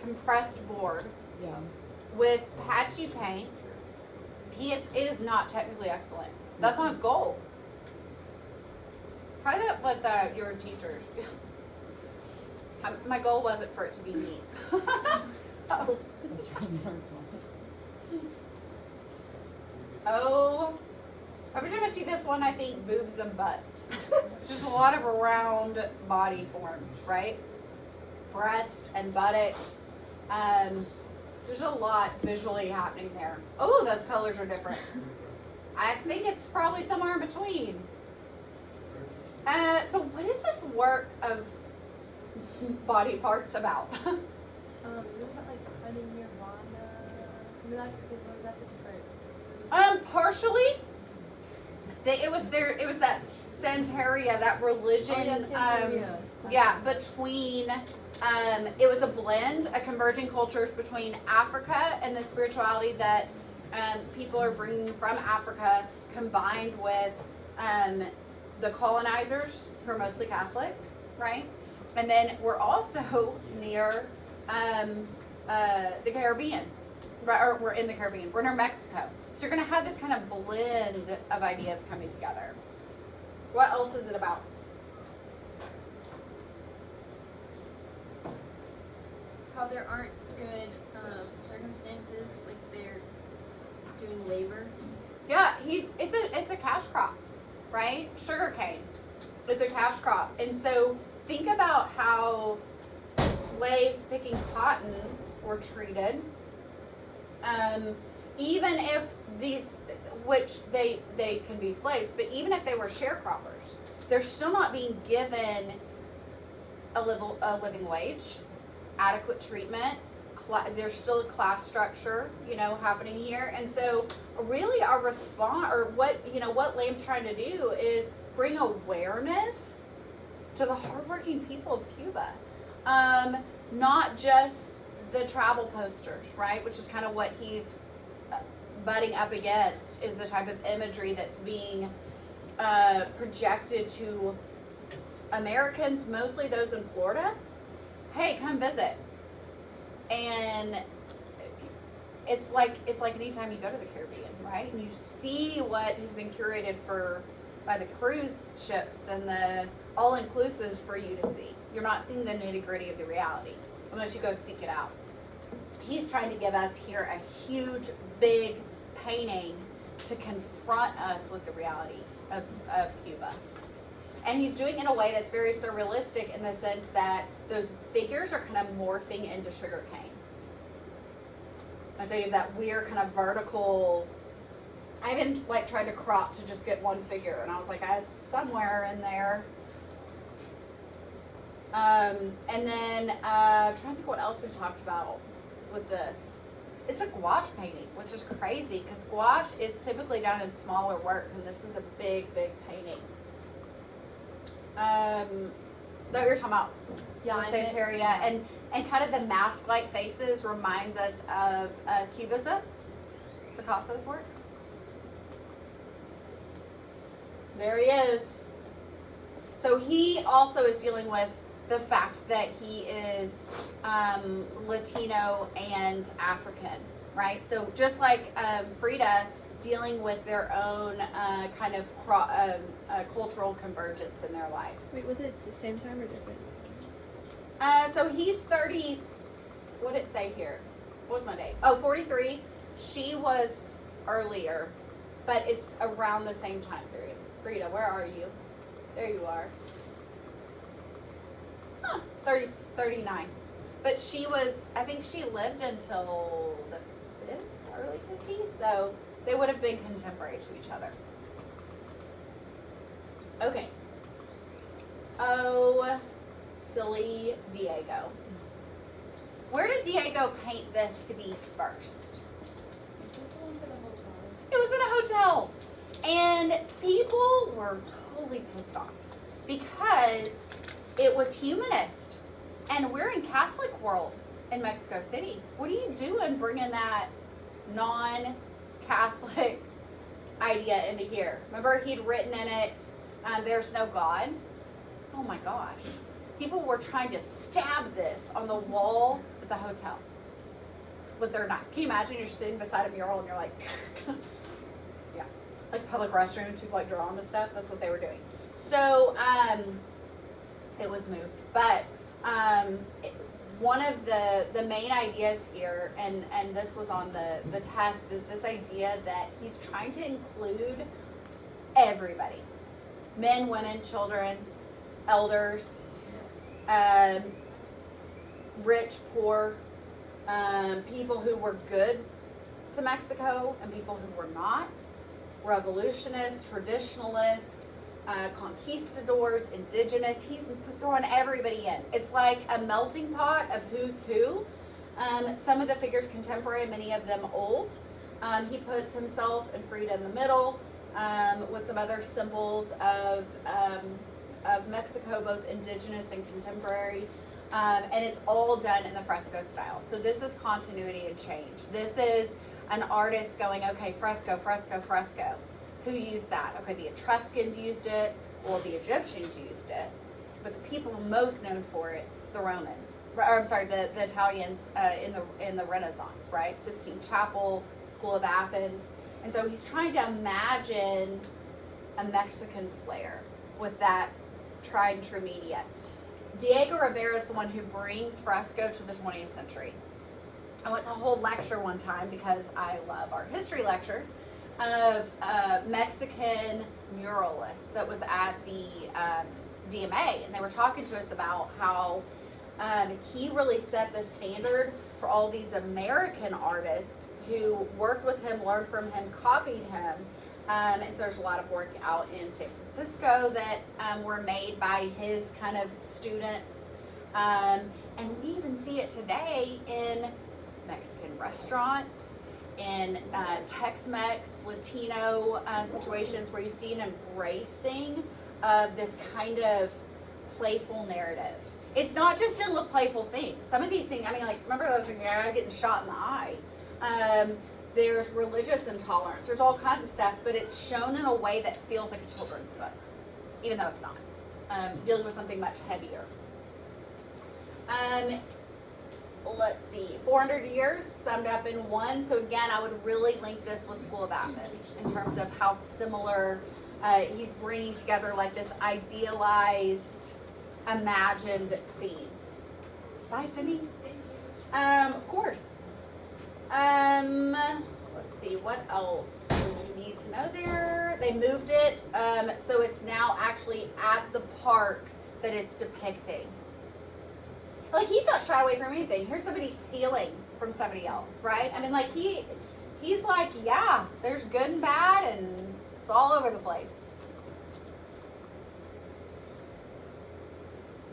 compressed board Yeah. with patchy paint. It is not technically excellent. That's not his goal. Try that with your teachers. My goal wasn't for it to be neat. Oh. That's really hard. Oh. Every time I see this one, I think boobs and butts. It's just a lot of round body forms, right? Breast and buttocks. There's a lot visually happening there. Oh, those colors are different. I think it's probably somewhere in between. So what is this work of body parts about? Really about like cutting Nirvana. I mean, like, was that the different? Partially. It was that Santeria, that religion. Oh, yeah, Santeria. Yeah, between. It was a blend, a converging cultures between Africa and the spirituality that people are bringing from Africa, combined with the colonizers who are mostly Catholic, right? And then we're also near the Caribbean, right? Or we're in the Caribbean. We're near Mexico. So you're going to have this kind of blend of ideas coming together. What else is it about? How there aren't good circumstances, like they're doing labor. Yeah, it's a cash crop, right? Sugarcane is a cash crop. And so think about how slaves picking cotton were treated. Even if these, which they can be slaves, but even if they were sharecroppers, they're still not being given a living wage, adequate treatment. There's still a class structure, happening here. And so really our response, or what Lamb's trying to do is bring awareness to the hardworking people of Cuba. Not just the travel posters, right? Which is kind of what he's butting up against, is the type of imagery that's being projected to Americans, mostly those in Florida. Hey, come visit. And it's like anytime you go to the Caribbean, right? And you see what has been curated by the cruise ships and the all-inclusives for you to see. You're not seeing the nitty-gritty of the reality unless you go seek it out. He's trying to give us here a huge, big painting to confront us with the reality. of Cuba. And he's doing it in a way that's very surrealistic in the sense that those figures are kind of morphing into sugar cane. I tell you that weird kind of vertical. I even like tried to crop to just get one figure, and I was like, it's somewhere in there. And then I'm trying to think what else we talked about with this. It's a gouache painting, which is crazy because gouache is typically done in smaller work, and this is a big, big painting. That we were talking about, Yeah, the Santeria, and kind of the mask-like faces reminds us of Cubism, Picasso's work. There he is. So he also is dealing with the fact that he is Latino and African, right? So just like Frida, dealing with their own kind of cultural convergence in their life. Wait, was it the same time or different? So he's 30, what did it say here? What was my date? Oh, 43. She was earlier, but it's around the same time period. Frida, where are you? There you are. 39. But she was, I think she lived until the early 50s, so they would have been contemporary to each other. Okay. Oh, silly Diego. Where did Diego paint this to be first? Is this the one for the hotel? It was in a hotel. And people were totally pissed off because it was humanist. And we're in Catholic world in Mexico City. What are you doing bringing that non-Catholic idea into here? Remember he'd written in it, there's no God. Oh my gosh. People were trying to stab this on the wall at the hotel with their knife. Can you imagine you're sitting beside a mural and you're like, yeah, like public restrooms, people like drawing the stuff. That's what they were doing. So it was moved, but one of the main ideas here, and this was on the test, is this idea that he's trying to include everybody, men, women, children, elders, rich, poor, people who were good to Mexico and people who were not, revolutionists, traditionalists, conquistadors, indigenous. He's throwing everybody in. It's like a melting pot of who's who. Some of the figures contemporary, many of them old. He puts himself and Frida in the middle, with some other symbols of Mexico, both indigenous and contemporary. And it's all done in the fresco style. So this is continuity and change. This is an artist going, okay, fresco, fresco, fresco. Who used that? Okay, the Etruscans used it, well, the Egyptians used it, but the people most known for it, the Romans, or I'm sorry, the Italians in the Renaissance, right? Sistine Chapel, School of Athens, and so he's trying to imagine a Mexican flair with that tried and true media. Diego Rivera is the one who brings fresco to the 20th century. I went to a whole lecture one time because I love art history lectures of Mexican muralists that was at the DMA, and they were talking to us about how he really set the standard for all these American artists who worked with him, learned from him, copied him. And so there's a lot of work out in San Francisco that were made by his kind of students. And we even see it today in Mexican restaurants, in Tex-Mex, Latino situations where you see an embracing of this kind of playful narrative. It's not just in playful things. Some of these things, I mean, like, remember those guy getting shot in the eye? There's religious intolerance. There's all kinds of stuff, but it's shown in a way that feels like a children's book, even though it's not. Dealing with something much heavier. Let's see, 400 years summed up in one. So again, I would really link this with School of Athens in terms of how similar he's bringing together like this idealized, imagined scene. Bye, Cindy. Of course. Let's see, what else would you need to know there? here. They moved it, so it's now actually at the park that it's depicting. Like, he's not shy away from anything. Here's somebody stealing from somebody else, right? I mean, like, he's like, yeah, there's good and bad, and it's all over the place.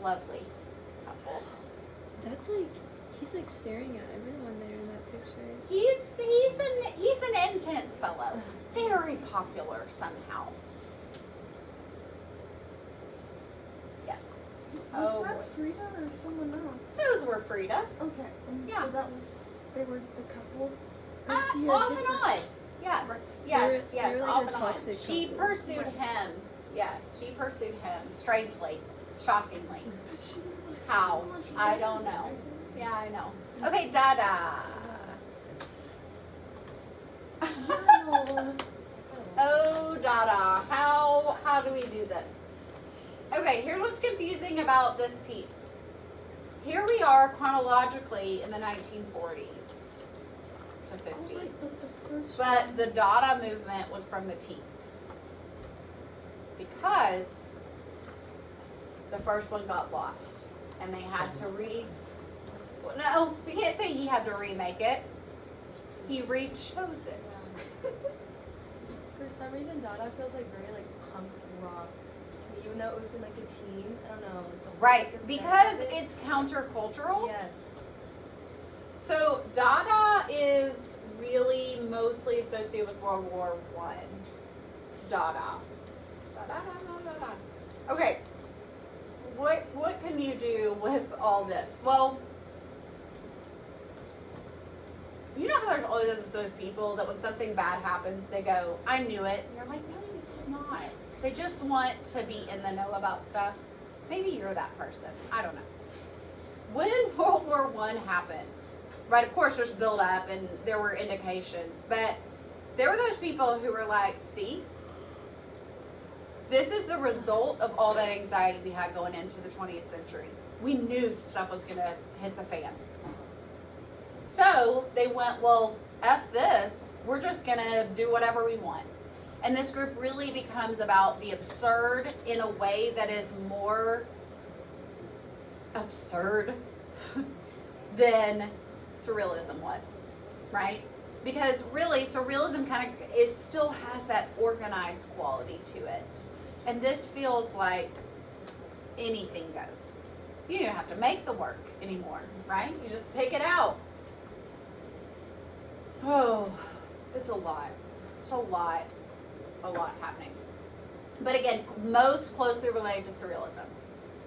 Lovely couple. That's like he's like staring at everyone there in that picture. He's an intense fellow. Very popular somehow. Yes. Was Oh, that boy. Frida or someone else? Those were Frida. Okay, and Yeah. so they were the couple. Or is he a Off and different- on. Yes, They yes, were yes. like Off a and on. toxic She couple. pursued him. Yes, she pursued him. Strangely, shockingly. But she looks How? so much I better don't than know. her. Yeah, I know. Okay, Dada. No. Oh, Dada. How do we do this? Okay, here's what's confusing about this piece. Here we are chronologically in the 1940s to 50. Oh, wait, but the first But one- the Dada movement was from the teens. Because the first one got lost. And they had to well, no, we can't say he had to remake it. He re-chose it. For some reason, Dada feels like very like punk rock to me, even though it was in like a teen. I don't know. Like, the whole, Right, like, because aesthetic of it. it's countercultural. Yes. So Dada is really mostly associated with World War I. Dada. Da-da-da-da-da-da. Okay. What can you do with all this? Well, you know how there's always those people that when something bad happens, they go, I knew it. And you're like, no, you did not. They just want to be in the know about stuff. Maybe you're that person. I don't know. When World War I happens, right, of course there's build up and there were indications, but there were those people who were like, see, this is the result of all that anxiety we had going into the 20th century. We knew stuff was going to hit the fan. So they went, well, F this, we're just going to do whatever we want. And this group really becomes about the absurd in a way that is more absurd than surrealism was, right? Because really, surrealism kind of still has that organized quality to it. And this feels like anything goes. You don't have to make the work anymore, right? You just pick it out. Oh, it's a lot. It's a lot happening. But again, most closely related to surrealism.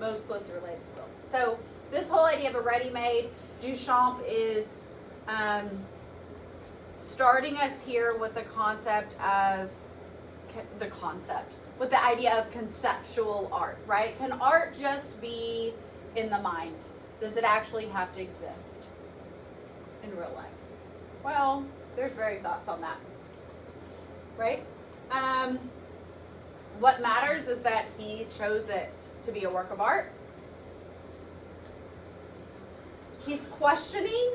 Most closely related to surrealism. So this whole idea of a ready-made, Duchamp is starting us here with the concept of with the idea of conceptual art, right? Can art just be in the mind? Does it actually have to exist in real life? Well, there's varied thoughts on that, right? What matters is that he chose it to be a work of art. He's questioning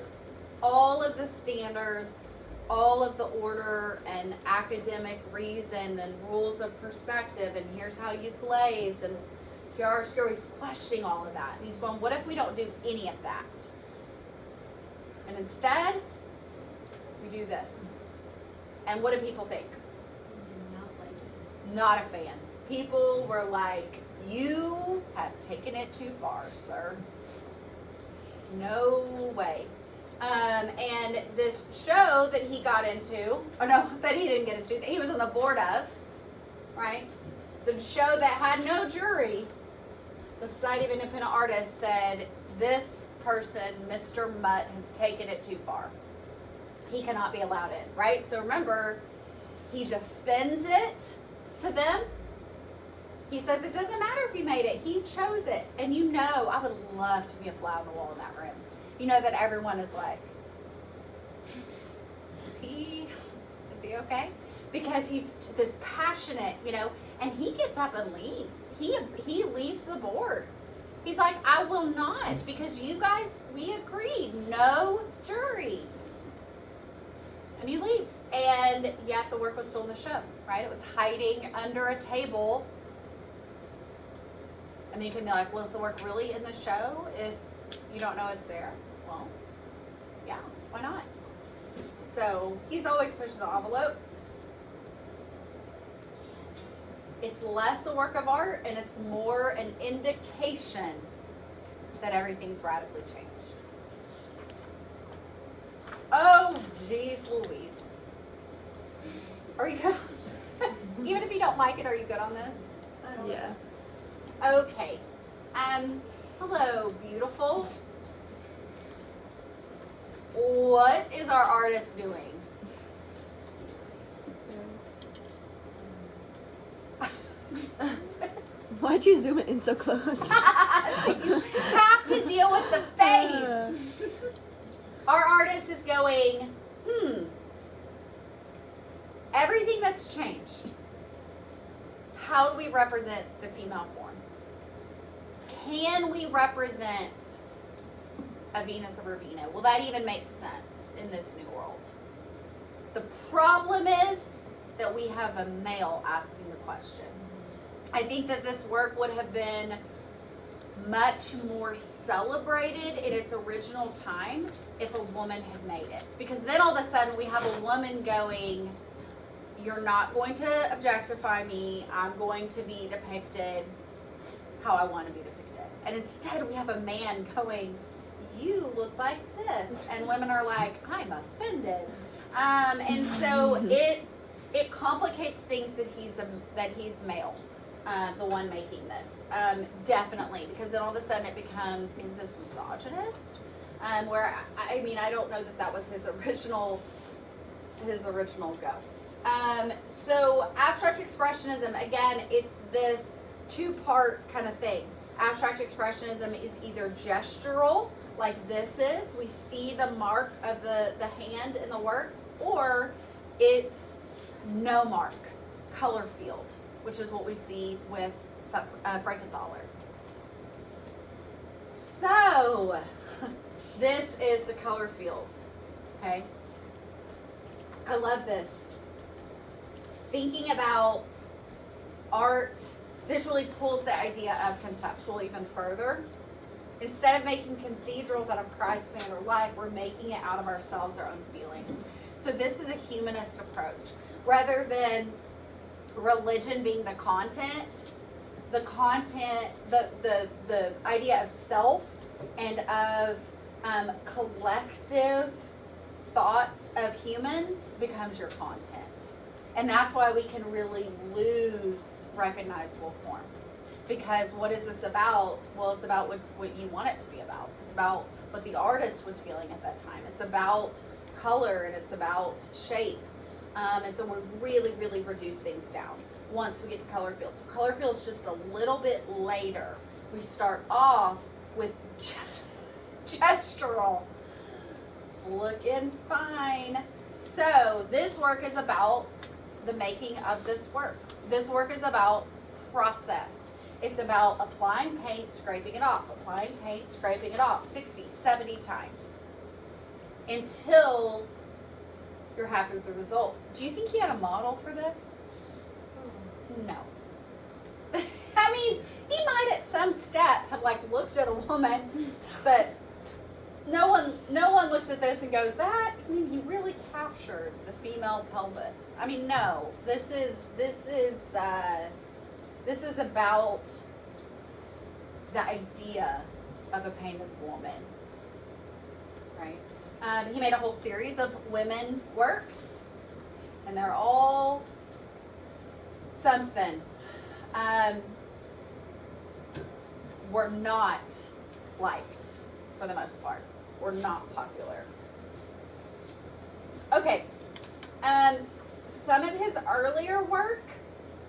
all of the standards, all of the order and academic reason and rules of perspective, and here's how you glaze, and chiaroscuro. He's questioning all of that. And he's going, what if we don't do any of that? And instead, we do this. And what do people think? Not a fan. People were like, you have taken it too far, sir. No way. And this show that he got into, or no, that he didn't get into, that he was on the board of, right? The show that had no jury, the Society of Independent Artists said, this person, Mr. Mutt, has taken it too far. He cannot be allowed in, right? So remember, he defends it to them. He says it doesn't matter if he made it. He chose it. And you know, I would love to be a fly on the wall in that room. You know that everyone is like, is he okay? Because he's this passionate, you know, and he gets up and leaves. He leaves the board. He's like, I will not, because you guys, we agreed, no jury. And he leaves. And And yet the work was still in the show, right? It was hiding under a table. And then you can be like, well, is the work really in the show if you don't know it's there? Well, yeah, why not? So he's always pushing the envelope. It's less a work of art and it's more an indication that everything's radically changed. Oh, geez Louise. Are you good? Even if you don't like it, are you good on this? Yeah. Okay. Hello, beautiful. What is our artist doing? Why'd you zoom it in so close? So you have to deal with the face. Our artist is going, everything that's changed. How do we represent the female form? Can we represent a Venus of Urbino? Will that even make sense in this new world? The problem is that we have a male asking the question. I think that this work would have been much more celebrated in its original time if a woman had made it. Because then all of a sudden we have a woman going, you're not going to objectify me. I'm going to be depicted how I want to be depicted. And instead we have a man going, you look like this. And women are like, I'm offended. And so it complicates things that he's male. The one making this, definitely, because then all of a sudden it becomes, is this misogynist? Where I don't know that was his original go. So abstract expressionism, again, it's this two-part kind of thing. Abstract expressionism is either gestural, like this is, we see the mark of the hand in the work, or it's no mark, color field, which is what we see with Frankenthaler. So, this is the color field, okay? I love this. Thinking about art, this really pulls the idea of conceptual even further. Instead of making cathedrals out of Christ's manner of life, we're making it out of ourselves, our own feelings. So this is a humanist approach. Rather than religion being the content, the idea of self and of collective thoughts of humans becomes your content. And that's why we can really lose recognizable form. Because what is this about? Well, it's about what you want it to be about. It's about what the artist was feeling at that time. It's about color and it's about shape. And so we really, really reduce things down once we get to color field. So color field is just a little bit later. We start off with gestural. Looking fine. So this work is about the making of this work. This work is about process. It's about applying paint, scraping it off, applying paint, scraping it off 60, 70 times until you're happy with the result. Do you think he had a model for this? No. I mean, he might at some step have looked at a woman, but no one looks at this and goes, he really captured the female pelvis. I mean, no. This is about the idea of a painted woman, right? He made a whole series of women works, and they're all something. Were not liked for the most part. Were not popular. Okay. Some of his earlier work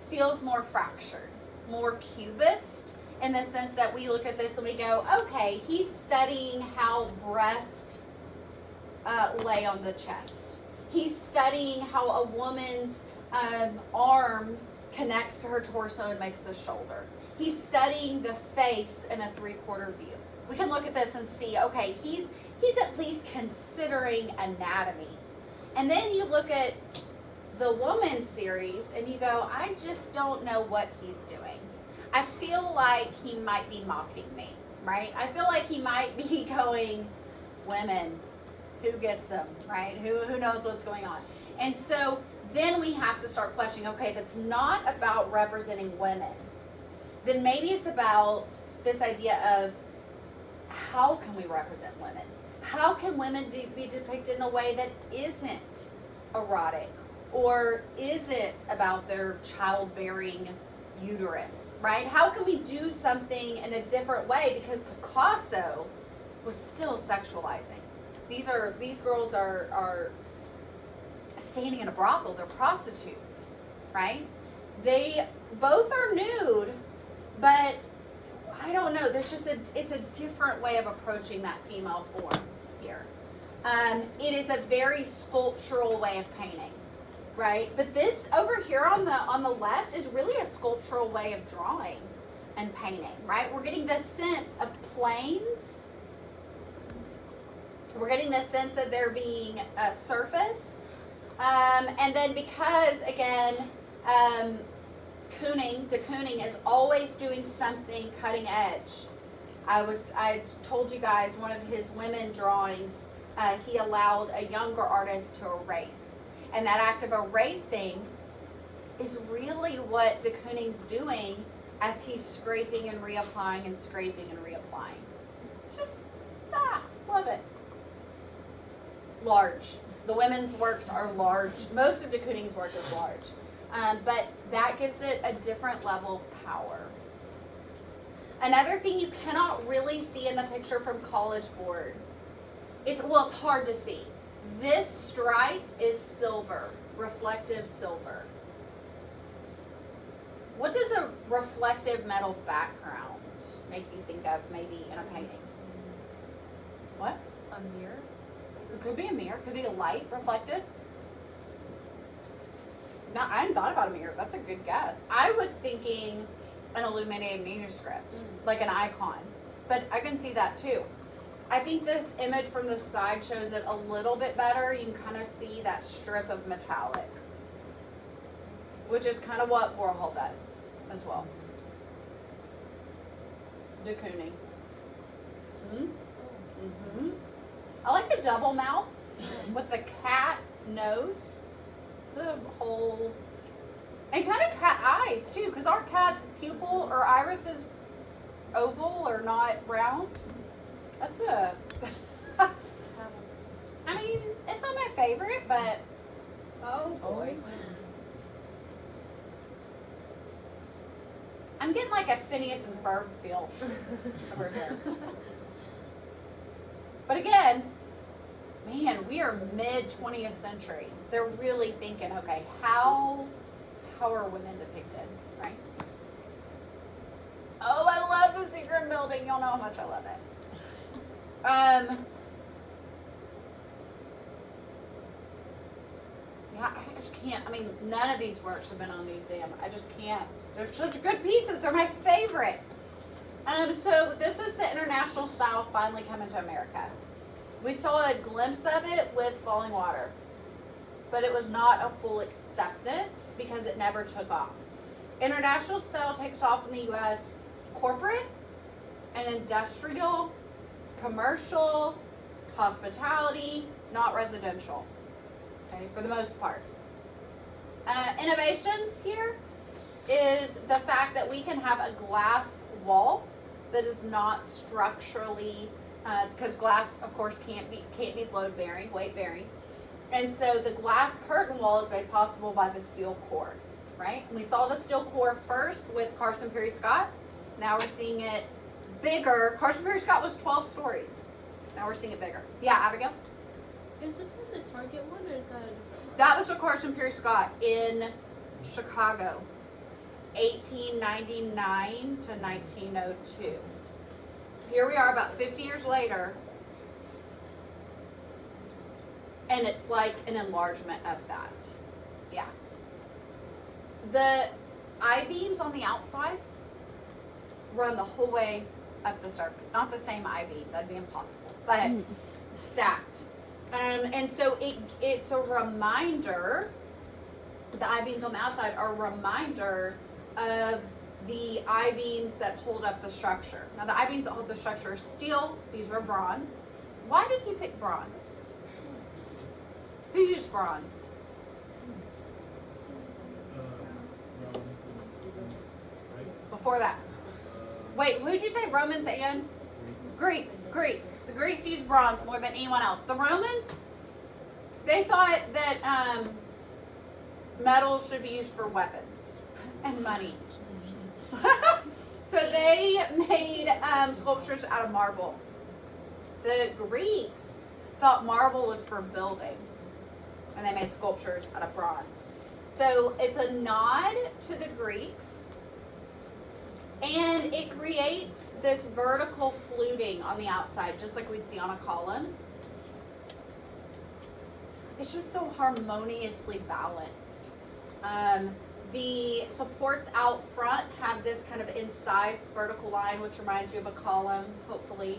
feels more fractured, more cubist, in the sense that we look at this and we go, okay, he's studying how breasts lay on the chest. He's studying how a woman's arm connects to her torso and makes a shoulder. He's studying the face in a 3/4 view. We can look at this and see, okay, he's at least considering anatomy. And then you look at the woman series and you go, I just don't know what he's doing. I feel like he might be mocking me, right? I feel like he might be going, women, who gets them, right? Who knows what's going on? And so then we have to start questioning, okay, if it's not about representing women, then maybe it's about this idea of how can we represent women? How can women be depicted in a way that isn't erotic or isn't about their childbearing uterus, right? How can we do something in a different way? Because Picasso was still sexualizing. These girls are standing in a brothel. They're prostitutes, right? They both are nude, but I don't know. There's just it's a different way of approaching that female form here. It is a very sculptural way of painting, right? But this over here on the left is really a sculptural way of drawing and painting, right? We're getting this sense of planes. We're getting this sense of there being a surface. And then because, again, de Kooning is always doing something cutting edge. I told you guys one of his women drawings, he allowed a younger artist to erase. And that act of erasing is really what de Kooning's doing as he's scraping and reapplying and scraping and reapplying. It's just, love it. Large. The women's works are large. Most of de Kooning's work is large. But that gives it a different level of power. Another thing you cannot really see in the picture from College Board, it's hard to see. This stripe is silver, reflective silver. What does a reflective metal background make you think of maybe in a painting? What? A mirror? It could be a mirror, could be a light reflected. No, I hadn't thought about a mirror. That's a good guess. I was thinking an illuminated manuscript, like an icon. But I can see that too. I think this image from the side shows it a little bit better. You can kind of see that strip of metallic, which is kind of what Warhol does as well. De Kooning. Mm-hmm. I like the double mouth with the cat nose. It's a whole, and kind of cat eyes too, because our cat's pupil or iris is oval or not round. That's I mean, it's not my favorite, but oh boy. I'm getting like a Phineas and Ferb feel over here. But again, man, we are mid 20th century. They're really thinking, okay, how are women depicted, right? Oh, I love the secret building. Y'all know how much I love it. Yeah, I just can't. I mean, none of these works have been on the exam. I just can't. They're such good pieces. They're my favorite. So this is the international style finally coming to America. We saw a glimpse of it with Falling Water, but it was not a full acceptance because it never took off. International style takes off in the U.S. corporate and industrial, commercial, hospitality, not residential. Okay, for the most part. Innovations here is the fact that we can have a glass wall that is not structurally, because glass, of course, can't be load bearing, weight bearing, and so the glass curtain wall is made possible by the steel core, right? And we saw the steel core first with Carson Perry Scott. Now we're seeing it bigger. Carson Perry Scott was 12 stories. Now we're seeing it bigger. Yeah, Abigail? Is this one the Target one, or is that a different one? That was for Carson Perry Scott in Chicago, 1899 to 1902. Here we are about 50 years later, and it's like an enlargement of that. Yeah. The I-beams on the outside run the whole way up the surface. Not the same I-beam, that'd be impossible, but stacked. And so it's a reminder The I-beams on the outside are a reminder of the I-beams that hold up the structure. Now the I-beams that hold the structure are steel, these are bronze. Why did he pick bronze? Who used bronze? Before that. Wait, who'd you say Romans and? Greeks. The Greeks used bronze more than anyone else. The Romans, they thought that metal should be used for weapons and money. So they made sculptures out of marble. The Greeks thought marble was for building, and they made sculptures out of bronze. So it's a nod to the Greeks, and it creates this vertical fluting on the outside, just like we'd see on a column. It's just so harmoniously balanced. The supports out front have this kind of incised vertical line, which reminds you of a column, hopefully.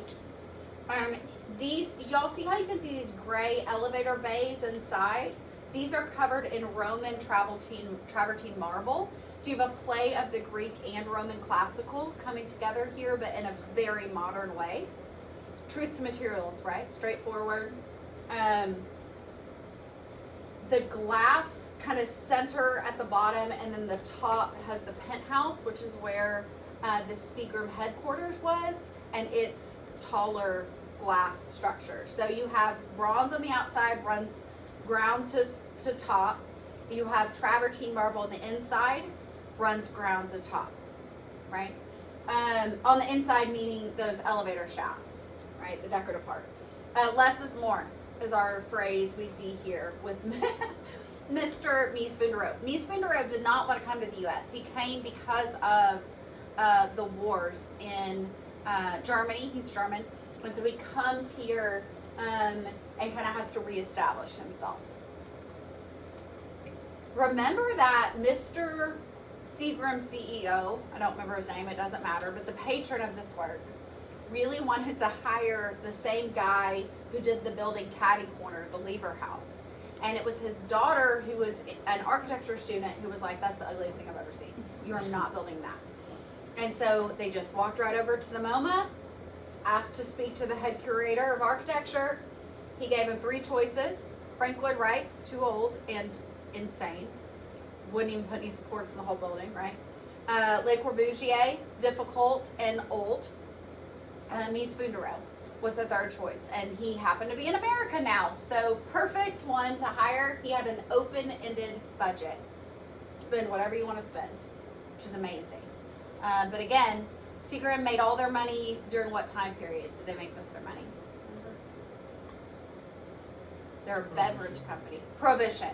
These, y'all see how you can see these gray elevator bays inside? These are covered in Roman travertine marble. So you have a play of the Greek and Roman classical coming together here, but in a very modern way. Truth to materials, right? Straightforward. The glass kind of center at the bottom, and then the top has the penthouse, which is where the Seagram headquarters was, and it's taller glass structure. So you have bronze on the outside, runs ground to top. You have travertine marble on the inside, runs ground to top, right? On the inside, meaning those elevator shafts, right? The decorative part. Less is more is our phrase we see here with Mr. Mies van der Rohe. Mies van der Rohe did not want to come to the U.S. He came because of the wars in Germany. He's German. And so he comes here and kind of has to reestablish himself. Remember that Mr. Seagram CEO, I don't remember his name, it doesn't matter, but the patron of this work really wanted to hire the same guy who did the building Caddy Corner, the Lever House. And it was his daughter, who was an architecture student, who was like, that's the ugliest thing I've ever seen. You are not building that. And so they just walked right over to the MoMA, asked to speak to the head curator of architecture. He gave him 3 choices. Frank Lloyd Wright's too old and insane. Wouldn't even put any supports in the whole building, right? Le Corbusier, difficult and old. Mies van der Rohe was the 3rd choice, and he happened to be in America now, so perfect one to hire. He had an open-ended budget. Spend whatever you want to spend, which is amazing. But again, Seagram made all their money during what time period did they make most of their money? They're a beverage company. Prohibition.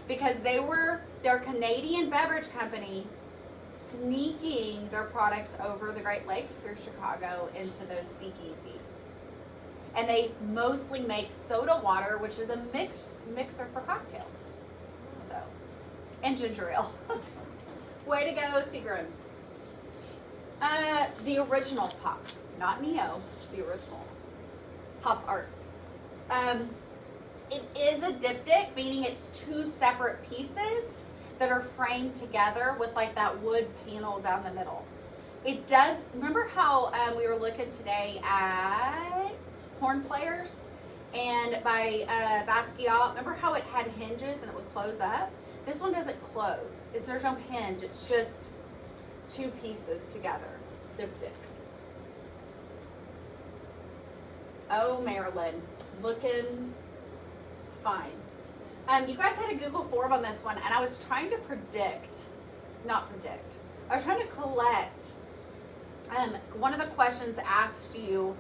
Because they're a Canadian beverage company sneaking their products over the Great Lakes through Chicago into those speakeasies. And they mostly make soda water, which is a mixer for cocktails. So, and ginger ale. Way to go, Seagrams. The original pop, not Neo, the original pop art. It is a diptych, meaning it's 2 separate pieces that are framed together with like that wood panel down the middle. It does, remember how we were looking today at Horn Players and by Basquiat, remember how it had hinges and it would close up? This one doesn't close. There's no hinge, it's just 2 pieces together. Diptych. Oh, Marilyn, looking fine. You guys had a Google form on this one, and I was trying to I was trying to collect. One of the questions asked you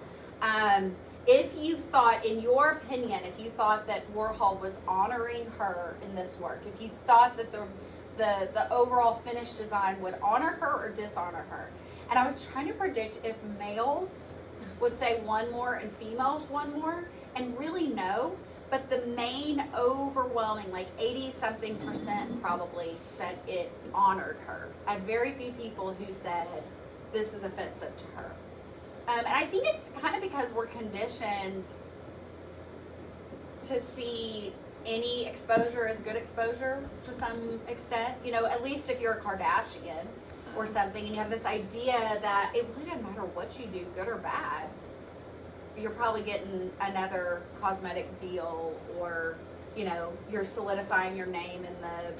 if you thought, in your opinion, if you thought that Warhol was honoring her in this work, if you thought that the overall finished design would honor her or dishonor her. And I was trying to predict if males would say 1 more and females 1 more, and really no. But the main overwhelming, like 80-something% probably said it honored her. I had very few people who said this is offensive to her. And I think it's kind of because we're conditioned to see any exposure is good exposure to some extent. You know, at least if you're a Kardashian or something, and you have this idea that it really doesn't matter what you do, good or bad, you're probably getting another cosmetic deal, or, you know, you're solidifying your name in the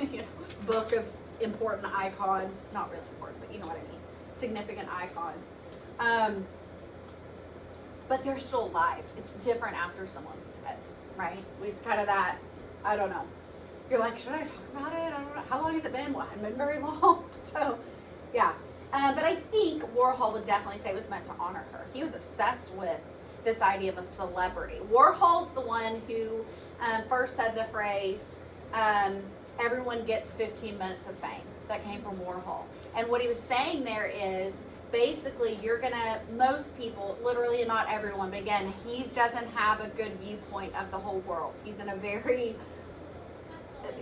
you know, book of important icons. Not really important, but you know what I mean. Significant icons. But they're still alive. It's different after someone's dead, right? It's kind of that, I don't know. You're like, should I talk about it? I don't know. How long has it been? Well, it hasn't been very long. So, yeah. But I think Warhol would definitely say it was meant to honor her. He was obsessed with this idea of a celebrity. Warhol's the one who first said the phrase, everyone gets 15 minutes of fame. That came from Warhol. And what he was saying there is, basically, most people, literally not everyone, but again, he doesn't have a good viewpoint of the whole world. He's in a very,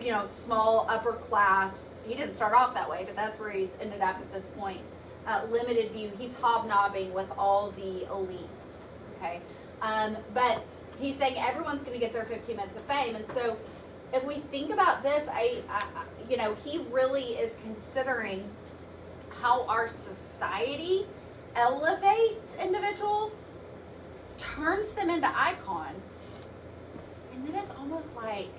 you know, small upper class. He didn't start off that way, but that's where he's ended up at this point. Limited view. He's hobnobbing with all the elites. Okay, but he's saying everyone's going to get their 15 minutes of fame, and so if we think about this, you know, he really is considering how our society elevates individuals, turns them into icons, and then it's almost like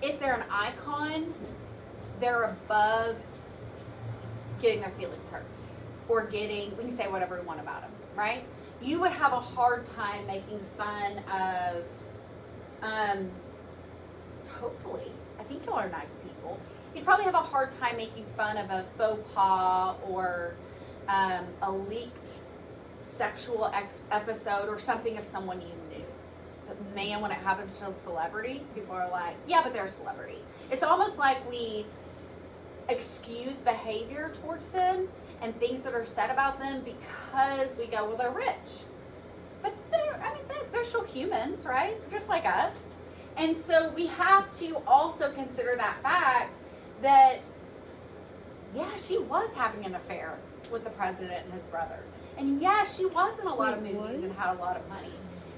if they're an icon, they're above getting their feelings hurt or we can say whatever we want about them, right? You would have a hard time making fun of, hopefully, I think y'all are nice people. You'd probably have a hard time making fun of a faux pas or a leaked sexual episode or something of someone you knew. But man, when it happens to a celebrity, people are like, yeah, but they're a celebrity. It's almost like we excuse behavior towards them and things that are said about them because we go, well, they're rich. But they're still humans, right? They're just like us. And so we have to also consider that fact that, yeah, she was having an affair with the president and his brother. And yeah, she was in a lot of movies and had a lot of money.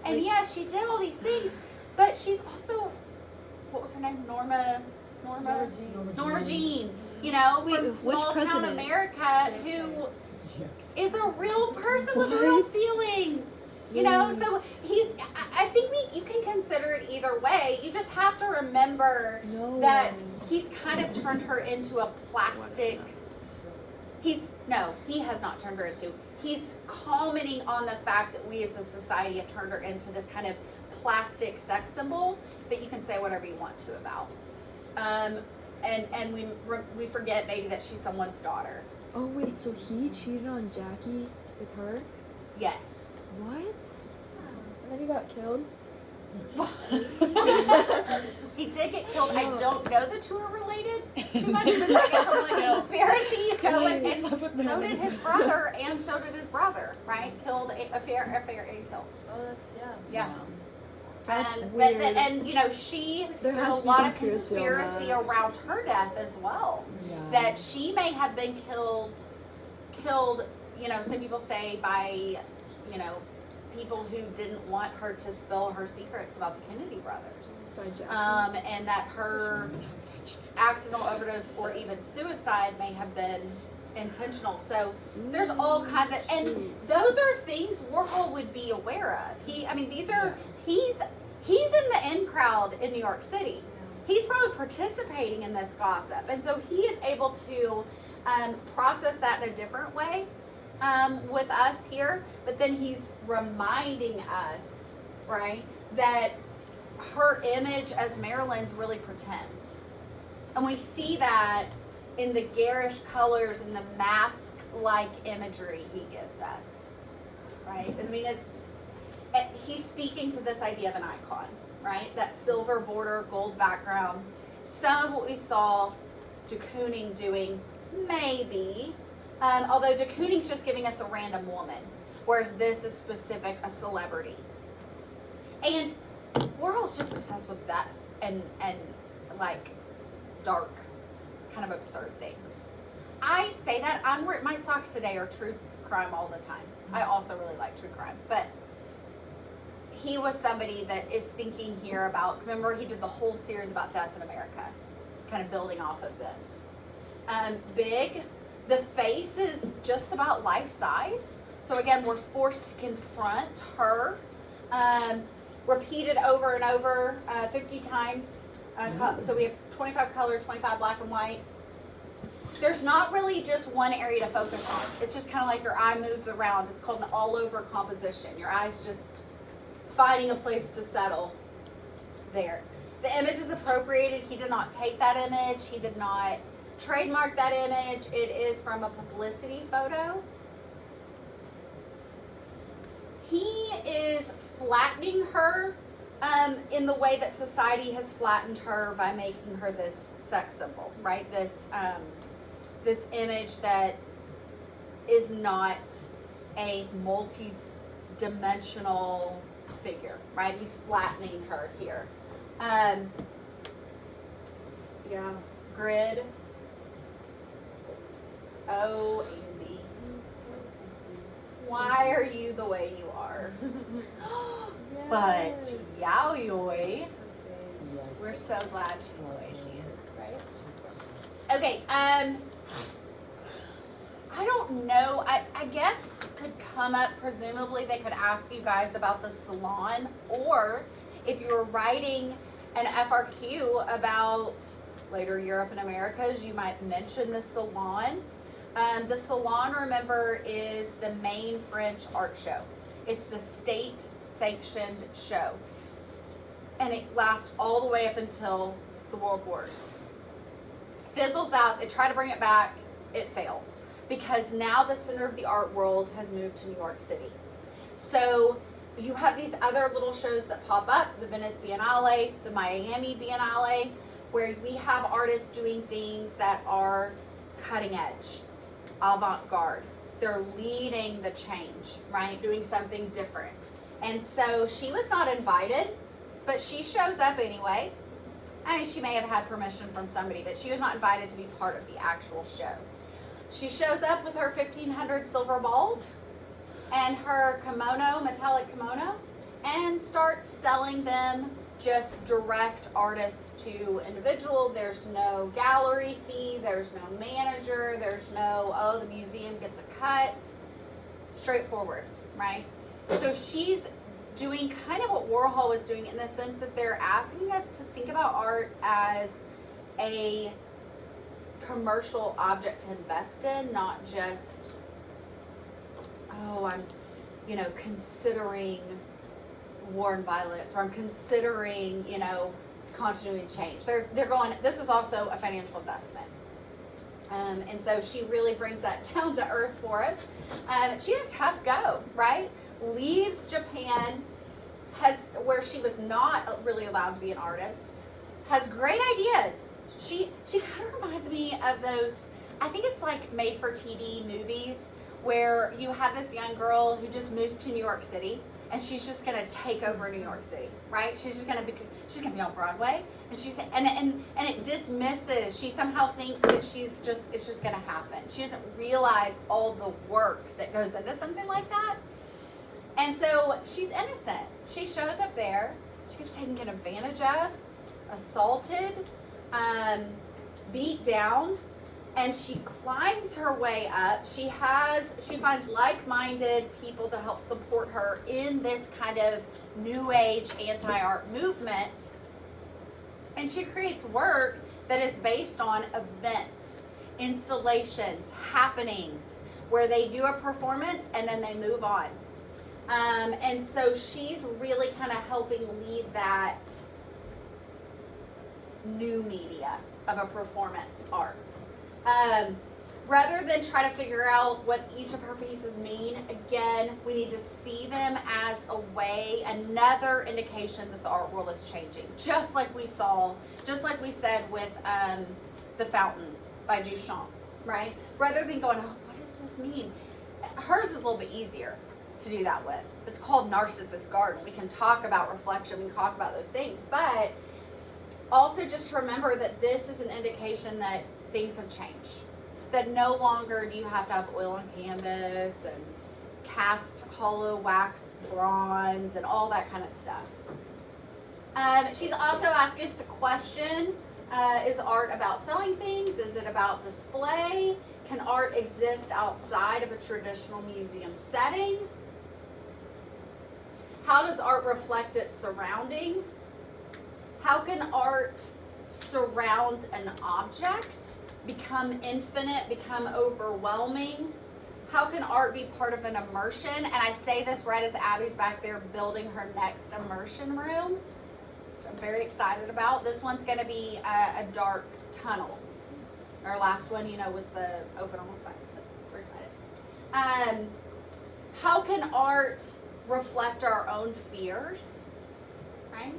And yeah, she did all these things, but she's also, what was her name? Norma Jean. You know, from small town America, who is a real person with real feelings. You know, so I think you can consider it either way. You just have to remember that he's kind of turned her into a plastic. He has not turned her into. He's commenting on the fact that we as a society have turned her into this kind of plastic sex symbol that you can say whatever you want to about. And we forget maybe that she's someone's daughter. Oh wait, so he cheated on Jackie with her? Yes. What? And then he got killed? He did get killed. I don't know the two are related too much, but I guess I'm like a conspiracy, you know, and so did his brother, and so did his brother, right? Killed, affair and killed. Oh, that's, Yeah. That's But weird. and you know, there's has a to be lot of conspiracy on conspiracy that. around her death as well. Yeah. That she may have been killed, you know, some people say by, you know, people who didn't want her to spill her secrets about the Kennedy brothers. By Jackie. And that her accidental overdose or even suicide may have been intentional. So there's all kinds of, and those are things Warhol would be aware of. He's in the in crowd in New York City. He's probably participating in this gossip, and so he is able to process that in a different way with us here. But then he's reminding us, right, that her image as Marilyn's really pretend, and we see that in the garish colors and the mask-like imagery he gives us, right? I mean, he's speaking to this idea of an icon, right? That silver border, gold background. Some of what we saw de Kooning doing, maybe, although de Kooning's just giving us a random woman, whereas this is specific, a celebrity. And Warhol's just obsessed with death and like dark, kind of absurd things. I say that, my socks today are true crime all the time. I also really like true crime, but he was somebody that is thinking here about, remember he did the whole series about Death in America, kind of building off of this. Big, the face is just about life size. So again, we're forced to confront her, repeated over and over, 50 times. So we have 25 color, 25 black and white. There's not really just one area to focus on. It's just kind of like your eye moves around. It's called an all-over composition. Your eye's just finding a place to settle there. The image is appropriated. He did not take that image. He did not trademark that image. It is from a publicity photo. He is flattening her in the way that society has flattened her by making her this sex symbol, right? This image that is not a multi-dimensional figure, right? He's flattening her here. Yeah, grid. O and B. Why are you the way you are? But yaoi, Yes. we're so glad she's the way she is, right? Okay, I don't know. I guess this could come up, presumably they could ask you guys about the salon, or if you were writing an FRQ about later Europe and Americas, you might mention the salon. The salon, remember, is the main French art show. It's the state-sanctioned show. And it lasts all the way up until the World Wars. Fizzles out, they try to bring it back, it fails. Because now the center of the art world has moved to New York City. So you have these other little shows that pop up, the Venice Biennale, the Miami Biennale, where we have artists doing things that are cutting edge, avant-garde. They're leading the change, right? Doing something different. And so she was not invited, but she shows up anyway. I mean, she may have had permission from somebody, but she was not invited to be part of the actual show. She shows up with her 1,500 silver balls and her kimono, metallic kimono, and starts selling them just direct artists to individual. There's no gallery fee, there's no manager, there's no, oh, the museum gets a cut. Straightforward, right? So she's doing kind of what Warhol was doing, in the sense that they're asking us to think about art as a commercial object to invest in, not just, oh, I'm, considering war and violence, or I'm considering, continuity and change. They're going, this is also a financial investment. And so she really brings that down to earth for us. She had a tough go, right? Leaves Japan, where she was not really allowed to be an artist, has great ideas. She kind of reminds me of those, I think it's like made for TV movies, where you have this young girl who just moves to New York City, and she's just gonna take over New York City, right? She's gonna be on Broadway, and it dismisses. She somehow thinks that it's just gonna happen. She doesn't realize all the work that goes into something like that. And so she's innocent. She shows up there. She gets taken advantage of, assaulted, beat down, and she climbs her way up. She finds like-minded people to help support her in this kind of new age anti-art movement. And she creates work that is based on events, installations, happenings, where they do a performance and then they move on. And so she's really kind of helping lead that new media of a performance art. Rather than try to figure out what each of her pieces mean, again, we need to see them as another indication that the art world is changing. Just like we said with The Fountain by Duchamp, right? Rather than going, oh, what does this mean? Hers is a little bit easier to do that with. It's called Narcissus Garden. We can talk about reflection, we can talk about those things, but also just to remember that this is an indication that things have changed. That no longer do you have to have oil on canvas and cast hollow wax bronze and all that kind of stuff. She's also asked us to question, is art about selling things? Is it about display? Can art exist outside of a traditional museum setting? How does art reflect its surrounding? How can art surround an object, become infinite, become overwhelming? How can art be part of an immersion? And I say this right as Abby's back there building her next immersion room, which I'm very excited about. This one's going to be a dark tunnel. Our last one, was the open on one side. So we're excited. How can art reflect our own fears? Right?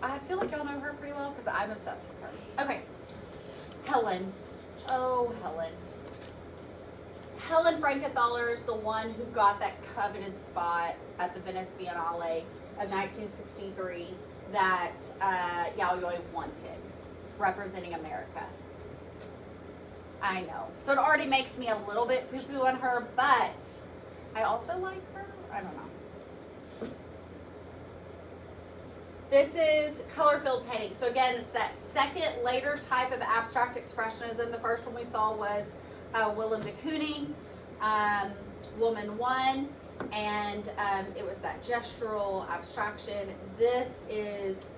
I feel like y'all know her pretty well because I'm obsessed with her. Okay. Helen. Oh, Helen. Helen Frankenthaler is the one who got that coveted spot at the Venice Biennale of 1963 that Yayoi wanted, representing America. I know. So it already makes me a little bit poo-poo on her, but I also like her. I don't know. This is color-filled painting. So again, it's that second, later type of abstract expressionism. The first one we saw was Willem de Kooning, Woman 1, and it was that gestural abstraction. This is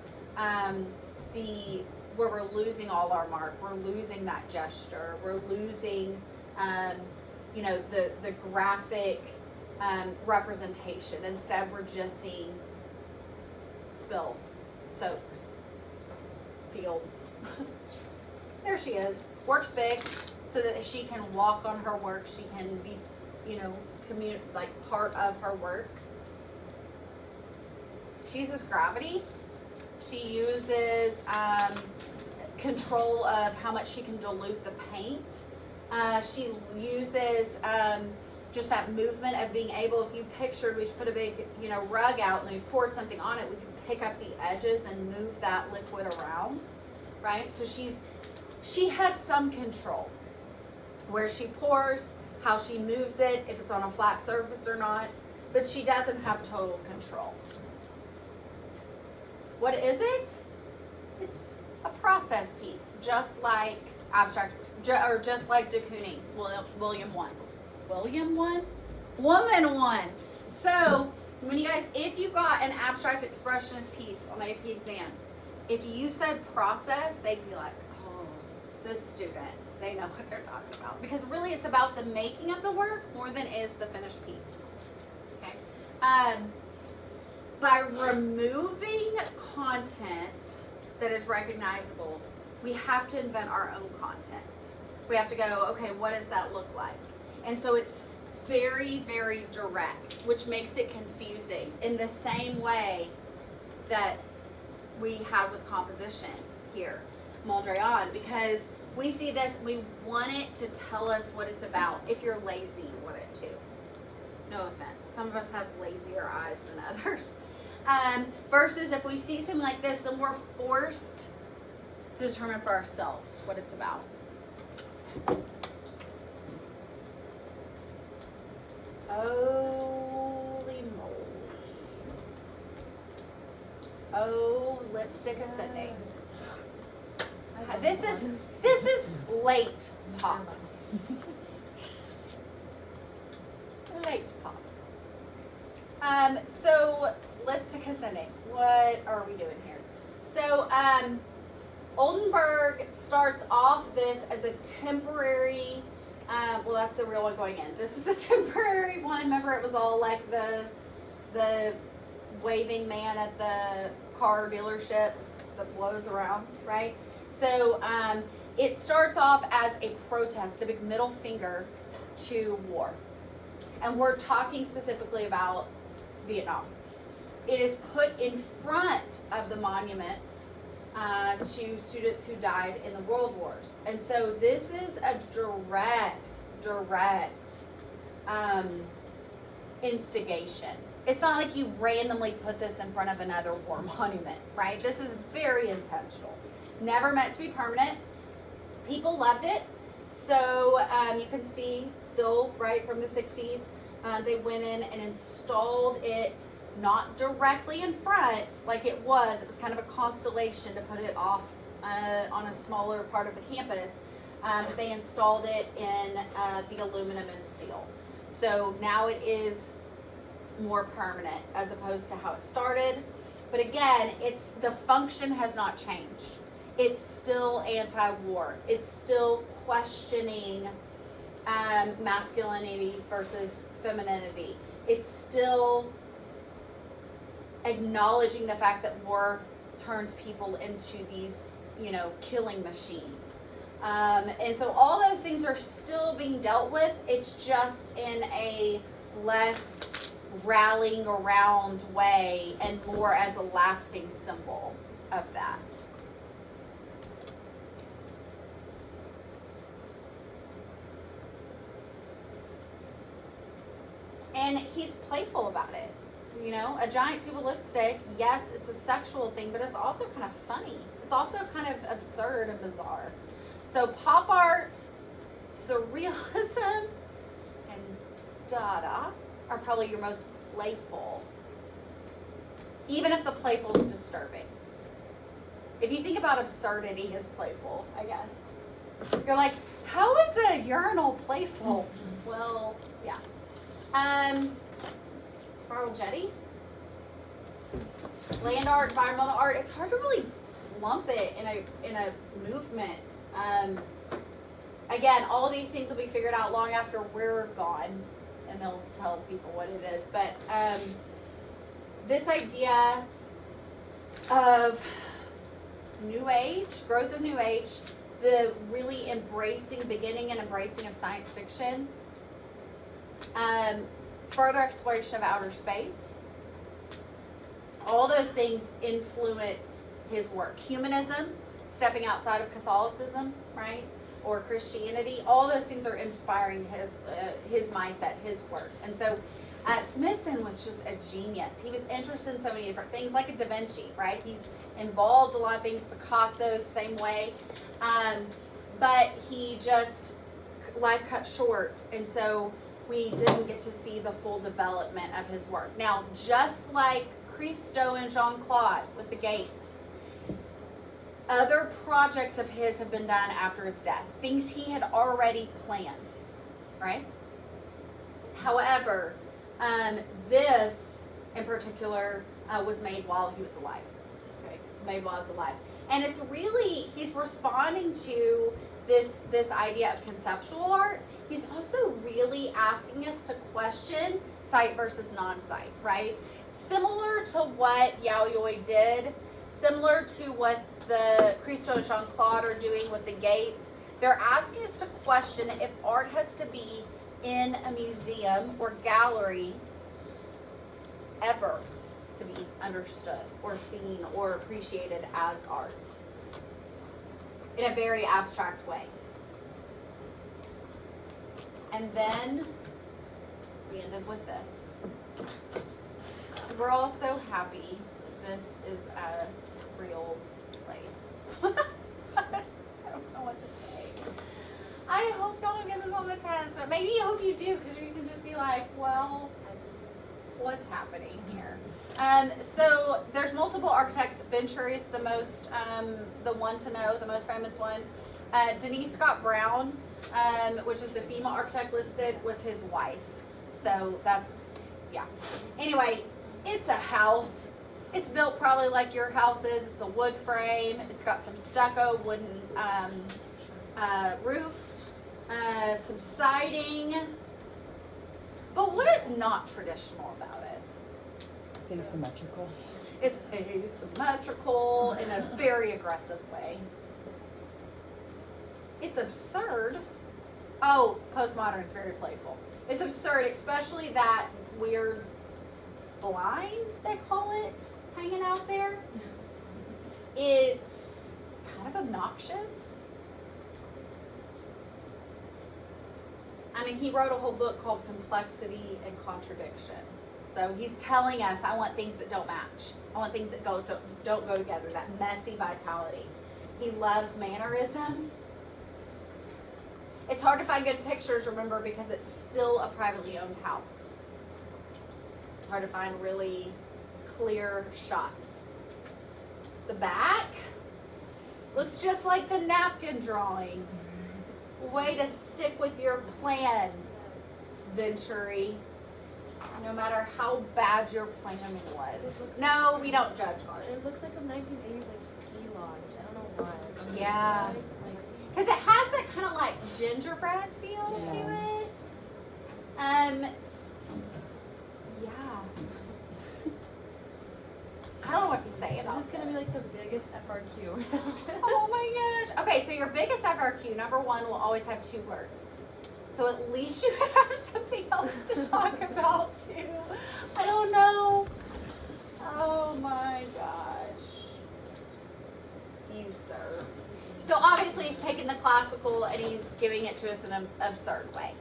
where we're losing all our mark. We're losing that gesture. We're losing, the graphic representation. Instead, we're just seeing spills, soaks, fields. There she is. Works big so that she can walk on her work. She can be, part of her work. She uses gravity. She uses control of how much she can dilute the paint. She uses just that movement of being able, if you pictured, we put a big, rug out and we poured something on it, we could pick up the edges and move that liquid around, right? So she has some control. Where she pours, how she moves it, if it's on a flat surface or not, but she doesn't have total control. What is it? It's a process piece, just like just like de Kooning, William 1. William 1? Woman 1. So, if you got an abstract expressionist piece on the AP exam, if you said process, they'd be like, oh, this student, they know what they're talking about. Because really it's about the making of the work more than is the finished piece. Okay? By removing content that is recognizable, we have to invent our own content. We have to go, okay, what does that look like? And so it's very, very direct, which makes it confusing in the same way that we have with composition here, Mondrian, because we see this, we want it to tell us what it's about. If you're lazy, you want it to. No offense. Some of us have lazier eyes than others. Versus if we see something like this, then we're forced to determine for ourselves what it's about. Holy moly. Oh, lipstick ascending. This is late pop. Late pop. So lipstick ascending. What are we doing here? So Oldenburg starts off this as a temporary. Well, that's the real one going in. This is a temporary one. Remember, it was all like the waving man at the car dealerships that blows around, right? So it starts off as a protest, a big middle finger to war. And we're talking specifically about Vietnam. It is put in front of the monuments to students who died in the world wars. And so this is a direct instigation. It's not like you randomly put this in front of another war monument, right? This is very intentional. Never meant to be permanent. People loved it. So you can see still, right, from the 60s, They went in and installed it not directly in front like it was. It was kind of a constellation to put it off on a smaller part of the campus. But they installed it in the aluminum and steel. So now it is more permanent as opposed to how it started. But again, the function has not changed. It's still anti-war. It's still questioning masculinity versus femininity. It's still acknowledging the fact that war turns people into these, killing machines. And so all those things are still being dealt with. It's just in a less rallying around way and more as a lasting symbol of that. And he's playful about it. A giant tube of lipstick, yes, it's a sexual thing, but it's also kind of funny. It's also kind of absurd and bizarre. So pop art, surrealism, and Dada are probably your most playful. Even if the playful is disturbing. If you think about absurdity as playful, I guess. You're like, how is a urinal playful? Well, yeah. Spiral jetty. Land art, environmental art. It's hard to really lump it in a movement. Again, all these things will be figured out long after we're gone, and they'll tell people what it is. But this idea of New Age, growth of New Age, the really beginning and embracing of science fiction, further exploration of outer space, all those things influence his work. Humanism, stepping outside of Catholicism, right? Or Christianity, all those things are inspiring his mindset, his work. And so Smithson was just a genius. He was interested in so many different things, like a Da Vinci, right? He's involved a lot of things. Picasso, same way. But he just, life cut short. And so we didn't get to see the full development of his work. Now, just like Christo and Jean-Claude with the gates, other projects of his have been done after his death. Things he had already planned, right? However, this in particular was made while he was alive. Okay, it's made while he was alive. And it's really, he's responding to this idea of conceptual art. He's also really asking us to question sight versus non-sight, right? Similar to what Yayoi did, similar to what the Christo and Jean-Claude are doing with the gates. They're asking us to question if art has to be in a museum or gallery ever to be understood or seen or appreciated as art in a very abstract way. And then we ended with this. We're all so happy this is a real place. I don't know what to say. I hope y'all don't get this on the test, but maybe I hope you do, because you can just be like, well, what's happening here? So there's multiple architects. Venturi is the most, the one to know, the most famous one. Denise Scott Brown, which is the female architect listed, was his wife. So that's, yeah. Anyway, it's a house. It's built probably like your house is. It's a wood frame. It's got some stucco wooden roof, some siding. But what is not traditional about it? It's asymmetrical. It's asymmetrical in a very aggressive way. It's absurd. Oh, postmodern is very playful. It's absurd, especially that weird blind, they call it, hanging out there. It's kind of obnoxious. I mean, he wrote a whole book called Complexity and Contradiction. So he's telling us, I want things that don't match. I want things that don't go together, that messy vitality. He loves mannerism. It's hard to find good pictures, remember, because it's still a privately owned house. It's hard to find really clear shots. The back looks just like the napkin drawing. Way to stick with your plan, Venturi. No matter how bad your plan was. No, we don't judge art. It looks like a 1980s like ski lodge. I don't know why. Yeah. Like, Because it has that kind of like gingerbread feel Yeah. to it. Yeah. I don't know what to say about this is gonna be like the biggest FRQ. Oh my gosh. Okay, so your biggest FRQ, number one, will always have 2 words. So at least you have something else to talk about too. I don't know. Oh my gosh. You, sir. So obviously he's taking the classical and he's giving it to us in an absurd way.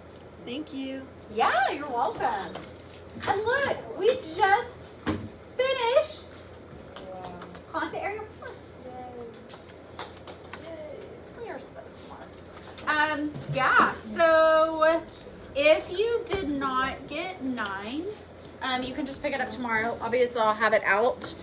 Thank you. Yeah, you're welcome. And look, we just finished Wow. Conta Area 4. We are so smart. Yeah, so if you did not get 9, you can just pick it up tomorrow. Obviously, I'll have it out.